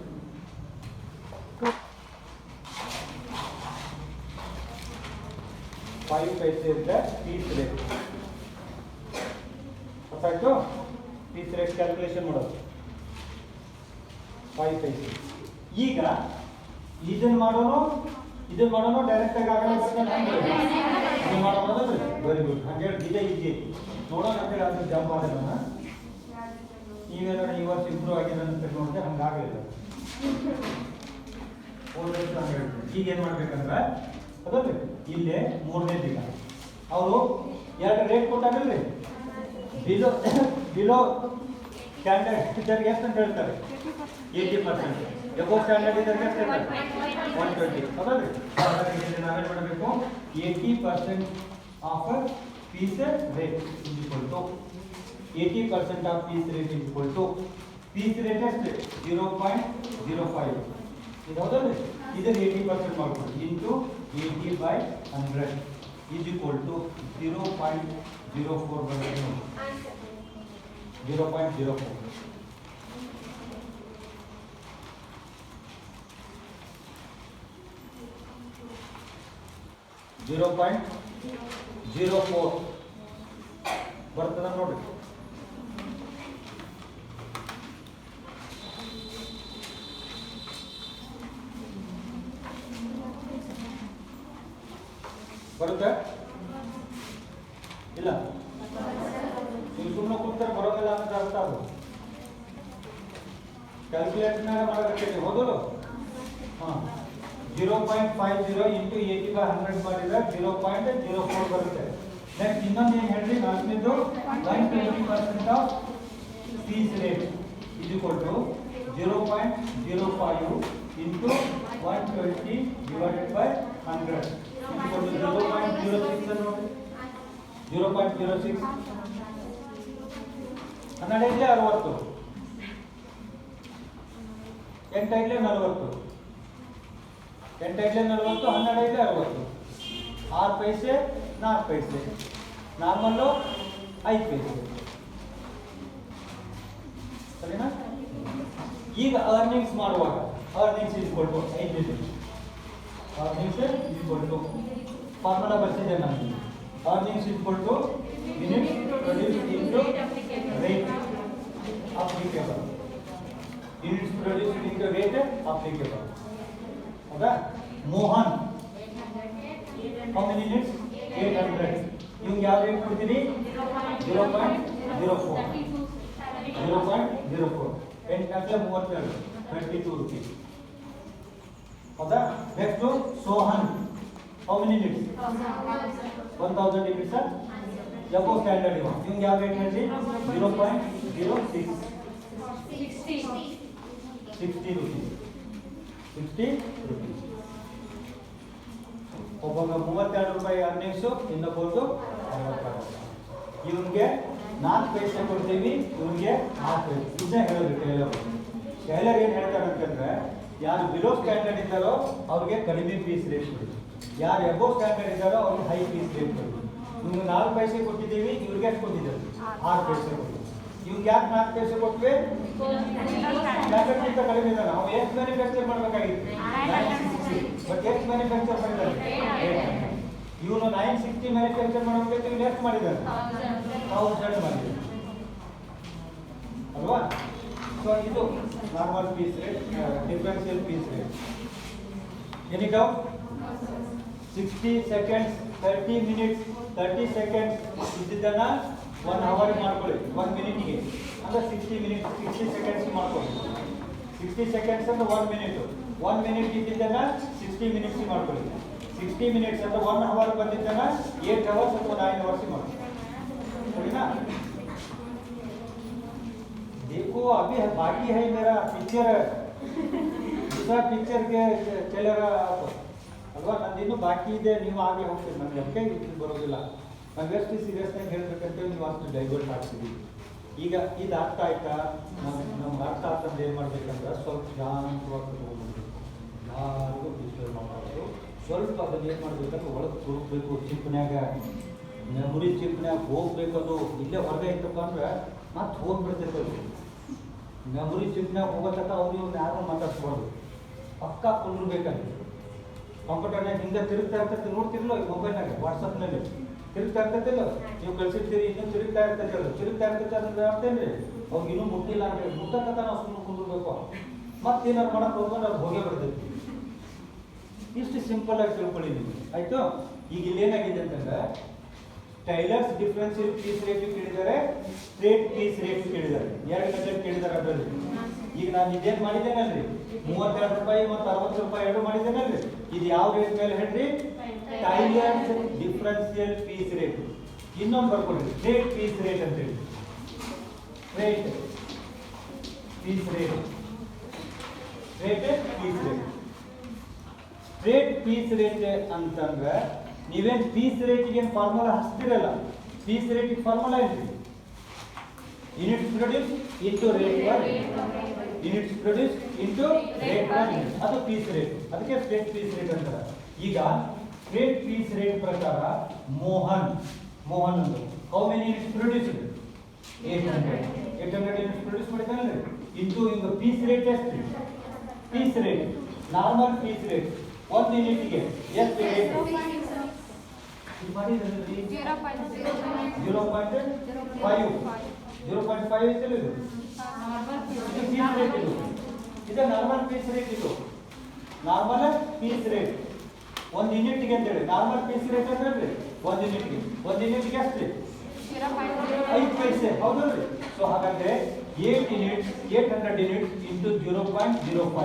Five paise is the piece rate. ಆಯ್ತು ಪೀಸ್ ರೇಟ್ ಕ್ಯಾಲ್ಕುಲೇಷನ್ ಮಾಡೋದು 5 ಪೈಸೆ. ಈಗ ಇದನ್ನ ಮಾಡೋಣ ಡೈರೆಕ್ಟ್ ಆಗಿ ಆಗಲ್ಲ ಇದು ಮಾಡೋಣ. Very good. ಹಾಗೆ ಇದೇ ಈಜಿ ನೋಡೋಣ ಅಂತ ಹೇಳಿ ಅದು ಜಂಪ್ ಆಗೋಣ. ನೀವೇನಾರ ಈ ವರ್ಷ ಇಂಪ್ರೂವ್ ಆಗಿದೆ ಅಂತ ನೋಡಿದ್ರೆ ಹಂಗಾಗಲಿಲ್ಲ. ಈಗ ಏನು ಮಾಡ್ಬೇಕಂದ್ರೆ ಅದಲ್ರಿ ಇಲ್ಲೇ 3ನೇ ದಿನ ಅವರು 2 ರೇಟ್ ಕೊಟ್ಟಾಗಲ್ರಿ ಬಿಲೋ ಸ್ಟ್ಯಾಂಡರ್ಡ್ ಇದ್ದರಿಗೆ ಎಷ್ಟು ಅಂತ ಹೇಳ್ತಾರೆ 80%. ಎಬೋ ಸ್ಟ್ಯಾಂಡರ್ಡ್ ಇದ್ದರಿಗೆ ಎಷ್ಟು ಹೇಳ್ತಾರೆ 120 ಹೌದಲ್ರಿ. ಹಾಗಾಗಿ ನಾವೇನು ಮಾಡಬೇಕು 80% of piece rate is equal to 80% of piece rate is equal to piece rate ಎಷ್ಟು 0.05 ಇದು ಹೌದಲ್ರಿ. ಇದನ್ನು 80% ಮಾಡ್ಕೊಳ್ಳಿ ಇಂಟು 80/100 is equal to 0.04 ಬರುತ್ತೆ 0.04. ಬರ್ತದ ನೋಡ್ರಿ. ಬರುತ್ತೆ ಇಲ್ಲ ನೀವು ಸುಮ್ಮನೆ ಕೂತ್ತಾರೆ ಬರೋದಿಲ್ಲ ಅಂತ ಅರ್ಥ. ಅದು ಕ್ಯಾಲ್ಕುಲೇಟರ್ನಾಗ ಮಾಡಕತ್ತೀವಿ ಹೌದಲ್ಲ. ಹಾಂ 0.50 ಇಂಟು 80/100 ಮಾಡಿದ್ರೆ 0.04 ಬರುತ್ತೆ. ನೆಕ್ಸ್ಟ್ ಇನ್ನೊಂದು ಏನು ಹೇಳ್ರಿ 4ನೇದು 120% of piece rate is equal to 0.05 into 120 divided by 100 equal to 0.06 ಅನ್ನೋದು 0.06 ಹನ್ನೆರಡೈದಲೇ 60 ಎಂಟೈದಲೇ 40 ಎಂಟೈದಲೇ 40 ಹನ್ನೆರಡೈದಲೇ 60 6 ಪೈಸೆ 4 ಪೈಸೆ ನಾರ್ಮಲ್ಲು 5 ಪೈಸೆ ಸರಿನಾ ಈಗ ಅರ್ನಿಂಗ್ಸ್ ಮಾಡುವಾಗ earnings is equal to 5 digit earnings is equal to formula ಬರ್ಸಿದೆ ನಾನು earnings is equal to units produced into rate applicable units produced into rate applicable ಹೌದಾ ಮೋಹನ್ how many units 800 ಇವ್ಗೆ ಯಾವ ರೇಟ್ ಕೊಡ್ತೀರಿ 0.04 ಎಂಟು 32 32 rupees ಹೌದಾ next Sohan how many units 1000 units above standard ಇವ್ಗೆ ಯಾವ ರೇಟ್ ಹೇಳ್ರಿ 0.06 60 rupees 60 rupees ಒಬ್ಬಗ 32 ರೂಪಾಯಿ ಅರ್ನಿಂಗ್ಸು ಇನ್ನೊಬ್ಬರು 60 ಇವನಿಗೆ 4 ಪೈಸೆ ಕೊಡ್ತೀವಿ ಇವನಿಗೆ 4 ಪೈಸೆ ಇದನ್ನ ಹೇಳೋದು ಟೈಲರ್ ಏನು ಹೇಳ್ತಾರೆ ಅಂತಂದ್ರೆ ಯಾರು ಬಿಲೋ ಸ್ಟ್ಯಾಂಡರ್ಡ್ ಇದ್ದಾರೋ ಅವ್ರಿಗೆ ಕಡಿಮೆ ಪೀಸ್ ರೇಟ್ ಕೊಡಿ ಯಾರು ಎಬೋ ಸ್ಟ್ಯಾಂಡರ್ಡ್ ಇದ್ದಾರೋ ಅವ್ರಿಗೆ ಹೈ ಪೀಸ್ ರೇಟ್ ಕೊಡಿ ಇವ್ನಿಗೆ 4 ಪೈಸೆ ಕೊಟ್ಟಿದ್ದೀವಿ ಇವ್ರಿಗೆ ಎಷ್ಟು ಕೊಟ್ಟಿದ್ದೀವಿ 6 ಪೈಸೆ ಕೊಟ್ಟಿದ್ದೀವಿ ಇವ್ಗೆ ಯಾಕೆ 4 ಪೈಸೆ ಕೊಟ್ವಿ ಸ್ಟ್ಯಾಂಡರ್ಡ್ಗಿಂತ ಕಡಿಮೆ ಇದ್ದಾನೆ ನಾವು ಎಷ್ಟು ಮ್ಯಾನುಫ್ಯಾಕ್ಚರ್ ಮಾಡಬೇಕಾಗಿತ್ತು 960 ಬಟ್ ಎಷ್ಟು ಮ್ಯಾನುಫ್ಯಾಕ್ಚರ್ ಮಾಡಿದ್ದಾರೆ ಇವನು 960 ಮ್ಯಾನುಫ್ಯಾಕ್ಚರ್ ಮಾಡಬೇಕು ಇವನು ಎಷ್ಟು ಮಾಡಿದ್ದಾರೆ 1000 ಮಾಡಿದ್ದಾರೆ ಅಲ್ವಾ ಸೊ ಇದು normal piece rate differential piece rate any doubt 60 seconds 30 minutes 30 seconds ಇದ್ದನ್ನ 1 ಅವರ್ ಮಾಡ್ಕೊಳ್ಳಿ 1 ಮಿನಿಟ್ಗೆ ಅಂದ್ರೆ 60 ಮಿನಿಟ್ 60 ಸೆಕೆಂಡ್ಸ್ ಮಾಡ್ಕೊಳ್ಳಿ 60 ಸೆಕೆಂಡ್ಸ್ ಅಂದ್ರೆ 1 ಮಿನಿಟ್ 1 ಮಿನಿಟ್ ಇದ್ದನ್ನ 60 ಮಿನಿಟ್ಸ್ ಮಾಡ್ಕೊಳ್ಳಿ 60 ಮಿನಿಟ್ಸ್ ಅಂದ್ರೆ 1 ಅವರ್ ಬಂದಿದ್ದನ್ನ 8 ಅವರ್ಸ್ ಅಥವಾ 9 ಅವರ್ಸ್ ಮಾಡ್ಕೊಳ್ಳಿ ಸರಿನಾ देखो अभी बाकी है मेरा पिक्चर दूसरा पिक्चर के चलेगा ಅಲ್ವಾ ನಂದಿನ್ನು ಬಾಕಿ ಇದೆ ನೀವು ಆಗೇ ಹೋಗ್ತೀರಿ ನನಗೆ ಅದಕ್ಕೆ ಇದು ಬರೋದಿಲ್ಲ ನಾವು ಎಷ್ಟು ಸೀರಿಯಸ್ನಾಗಿ ಹೇಳ್ಬೇಕಂತ ನೀವು ಅಷ್ಟು ಡೈವರ್ಟ್ ಆಗ್ತೀವಿ ಈಗ ಇದು ಅರ್ಥ ಆಯ್ತಾ ನಮ್ಗೆ ಅರ್ಥ ಆಗ್ತಂದ್ರೆ ಏನು ಮಾಡ್ಬೇಕಂದ್ರೆ ಸ್ವಲ್ಪ ಶಾಂತವಾಗಿ ಹೋಗ್ಬೇಕು ಯಾರಿಗೂ ಡಿಸ್ಟರ್ಬ್ ಮಾಡಬಾರ್ದು ಸ್ವಲ್ಪ ಅದನ್ನ ಏನು ಮಾಡ್ಬೇಕಂದ್ರೆ ಒಳಗೆ ತುರುಕಬೇಕು ಚಿಪ್ನ್ಯಾಗ ಮೆಮೊರಿ ಚಿಪ್ನ್ಯಾಗ ಹೋಗ್ಬೇಕು ಅದು ಇಲ್ಲೇ ಹೊರಗೆ ಇತ್ತಪ್ಪ ಅಂದ್ರೆ ಮತ್ತೆ ಹೋಗ್ಬಿಡ್ತೈತೆ ಅದು ಮೆಮೊರಿ ಚಿಪ್ನ್ಯಾಗ ಹೋಗೋತಕ್ಕ ಅವ್ರು ಇವ್ರನ್ನ ಯಾರು ಮಾತಾಡ್ಸ್ಬಾರ್ದು ಪಕ್ಕಾ ಕುಂದಿರ್ಬೇಕಂತ ಕಂಪ್ಯೂಟರ್ನಾಗ ಹಿಂಗೆ ತಿರುಗ್ತಾ ಇರ್ತೈತಿ ನೋಡ್ತಿರ್ಲೋ ಈ ಮೊಬೈಲ್ನಾಗ ವಾಟ್ಸಪ್ನಲ್ಲಿ ತಿರುಗ್ತಾ ಇರ್ತೈತಿಲ್ಲ ನೀವು ಕಳಿಸಿರ್ತೀರಿ ಇನ್ನೂ ತಿರುಗ್ತಾ ಇರ್ತೈತಲ್ಲ ತಿರುಗ್ತಾ ಇರ್ತೈತೆ ಅಂದ್ರೆ ಅರ್ಥೇನ್ರಿ ಅವ್ರಿಗೆ ಇನ್ನೂ ಮುಟ್ಟಿಲ್ಲ ಅಂತ ಹೇಳಿ ಮುಟ್ಟಕ್ಕ ನಾವು ಸುಮ್ಮನೆ ಕುಂದಿರ್ಬೇಕು ಮತ್ತೇನಾರು ಮಾಡಕ್ಕೆ ಹೋಗ್ಕೊಂಡು ಅವ್ರು ಹೋಗೇ ಬಿಡ್ತೈತಿ ಇಷ್ಟು ಸಿಂಪಲ್ ಆಗಿ ತಿಳ್ಕೊಳ್ಳಿ ನೀವು ಆಯ್ತು ಈಗ ಇಲ್ಲೇನಾಗಿದೆ ಅಂತಂದ್ರೆ ಟೈಲರ್ಸ್ ಡಿಫರೆನ್ಷಿಯಲ್ ಪೀಸ್ ರೇಟ್ ಕೇಳಿದ್ದಾರೆ ಸ್ಟ್ರೇಟ್ ಪೀಸ್ ರೇಟ್ ಕೇಳಿದ್ದಾರೆ 2 ಮೆಥಡ್ ಕೇಳಿದ್ದಾರೆ ಅದರಲ್ಲಿ ಈಗ ನಾನು ಇದೇನು ಮಾಡಿದ್ದೇನಲ್ರಿ 32 ರೂಪಾಯಿ ಮತ್ತು 60 ರೂಪಾಯಿ ಎರಡು ಮಾಡಿದ್ದೇನಲ್ರಿ ಇದು ಯಾವ ರೇಟ್ ಮೇಲೆ ಹೇಳ್ರಿ ಟೈಲರ್ಸ್ ಡಿಫರೆನ್ಷಿಯಲ್ ಪೀಸ್ ರೇಟ್ ಇನ್ನೊಂದು ಬರ್ಕೊಡ್ರಿ ಸ್ಟ್ರೇಟ್ ಪೀಸ್ ರೇಟ್ ಅಂತ ಹೇಳಿ straight piece rate straight piece rate straight piece rate ಅಂತಂದ್ರೆ ನೀವೇನ್ ಪೀಸ್ ರೇಟಿಗೆ ಏನು ಫಾರ್ಮುಲಾ ಹಚ್ತಿರಲ್ಲ ಪೀಸ್ ರೇಟಿಗೆ ಫಾರ್ಮುಲಾ ಏನ್ರಿ units produce into rate per units produce into rate per unit ಅದು ಪೀಸ್ ರೇಟ್ ಅದಕ್ಕೆ ಸ್ಟ್ರೇಟ್ ಪೀಸ್ ರೇಟ್ ಅಂತಾರೆ ಈಗ ಸ್ಟ್ರೇಟ್ ಪೀಸ್ ರೇಟ್ ಪ್ರಕಾರ ಮೋಹನ್ ಒಂದು how many units produced 800 units produce ಮಾಡಿದಾನಲ್ರಿ ಇಂಟು ಈಗ ಪೀಸ್ ರೇಟ್ ಎಷ್ಟು piece rate normal piece rate 1 ಯೂನಿಟ್ಗೆ ಎಷ್ಟು ರೇಟ್ ಮಾಡಿದ್ರಿ 0.5 ಐತಲ್ಲ ಇದು ಪೀಸ್ ರೇಟ್ ಇದು ನಾರ್ಮಲ್ ಪೀಸ್ ರೇಟ್ ಇದು ನಾರ್ಮಲ್ ಪೀಸ್ ರೇಟ್ 1 ಯೂನಿಟ್ಗೆ ಅಂತೇಳಿ ನಾರ್ಮಲ್ ಪೀಸ್ ರೇಟ್ ಅಂದ್ರೆ 1 ಯೂನಿಟ್ಗೆ ಎಷ್ಟು 5 ಪೈಸೆ ಹೌದಲ್ರಿ ಸೊ ಹಾಗಾದ್ರೆ 8 ಯೂನಿಟ್ಸ್ 800 ಯೂನಿಟ್ಸ್ ಇಂಟು 0.05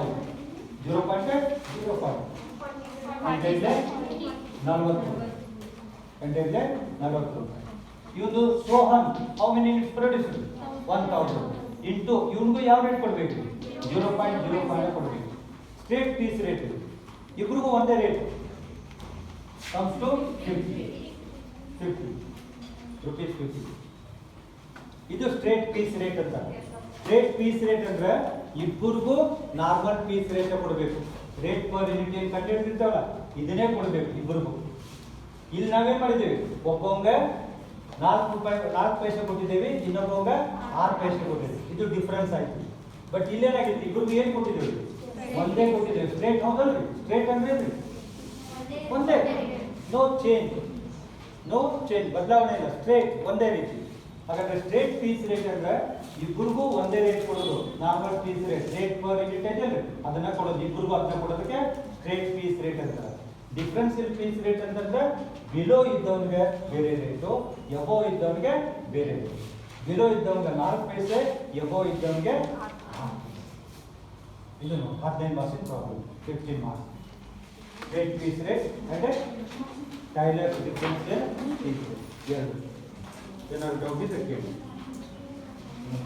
ಅಂತಂದ್ರೆ 40 ಇವನು Sohan how many units produced 1000 into ಇವನಿಗೂ ಯಾವ ರೇಟ್ ಕೊಡಬೇಕು 0.05 ಕೊಡಬೇಕು ಸ್ಟ್ರೇಟ್ ಪೀಸ್ ರೇಟ್ ಇಬ್ಬರಿಗೂ ಒಂದೇ ರೇಟ್ ಕಮ್ಸ್ ಟು 50 rupees 50 ಇದು ಸ್ಟ್ರೇಟ್ ಪೀಸ್ ರೇಟ್ ಅಂತ ಸ್ಟ್ರೇಟ್ ಪೀಸ್ ರೇಟ್ ಅಂದ್ರೆ ಇಬ್ಬರಿಗೂ ನಾರ್ಮಲ್ ಪೀಸ್ ರೇಟ್ ಕೊಡಬೇಕು ರೇಟ್ ಪರ್ ಯೂನಿಟ್ ಏನು ಕಂಡುಹಿಡಿದಿರ್ತಾವಲ್ಲ ಇದನ್ನೇ ಕೊಡಬೇಕು ಇಬ್ಬರಿಗೂ ಇಲ್ಲಿ ನಾವೇನ್ ಮಾಡಿದ್ದೀವಿ ಒಬ್ಬವಂಗ 4 ಪೈಸೆ ಕೊಟ್ಟಿದ್ದೇವೆ ಇನ್ನೊಬ್ಬವಂಗ 6 ಪೈಸೆ ಕೊಟ್ಟಿದ್ದೇವೆ ಇದು ಡಿಫರೆನ್ಸ್ ಆಯ್ತು ಬಟ್ ಇಲ್ಲೇನಾಗಿತ್ತು ಇಬ್ಬರಿಗೂ ಏನು ಕೊಟ್ಟಿದ್ದೇವೆ ಒಂದೇ ಕೊಟ್ಟಿದ್ದೇವೆ ಸ್ಟ್ರೇಟ್ ಹೌದಲ್ರಿ ಸ್ಟ್ರೇಟ್ ಅಂದ್ರೆ ಒಂದೇ ನೋ ಚೇಂಜ್ ಬದಲಾವಣೆ ಇಲ್ಲ ಸ್ಟ್ರೇಟ್ ಒಂದೇ ರೀತಿ ಹಾಗಾದ್ರೆ ಸ್ಟ್ರೇಟ್ ಪೀಸ್ ರೇಟ್ ಅಂದ್ರೆ ಇಬ್ಬರಿಗೂ ಒಂದೇ ರೇಟ್ ಕೊಡೋದು normal piece rate per unit ಇದೆ ಅದನ್ನ ಕೊಡೋದು ಇಬ್ಬರಿಗೂ ಅದನ್ನ ಕೊಡೋದಕ್ಕೆ ಸ್ಟ್ರೇಟ್ ಪೀಸ್ ರೇಟ್ ಅಂತಾರೆ ಡಿಫರೆನ್ಷಿಯಲ್ ಪೀಸ್ ರೇಟ್ ಅಂತಂದ್ರೆ ಬಿಲೋ ಇದ್ದವನಿಗೆ ಬೇರೆ ರೇಟು ಎಬೋ ಇದ್ದವನಿಗೆ ಬೇರೆ ರೇಟ್ ಬಿಲೋ ಇದ್ದವನಿಗೆ 4 ಪೈಸೆ ಎಬೋ ಇದ್ದವನಿಗೆ ಇದು 15 marks problem 15 marks straight piece rate and Taylor differential piece rate ಎರಡು ಏನಾದ್ರು ಡೌಟ್ ಇದ್ರೆ ಕೇಳಿ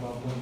ಪ್ರಾಬ್ಲಮ್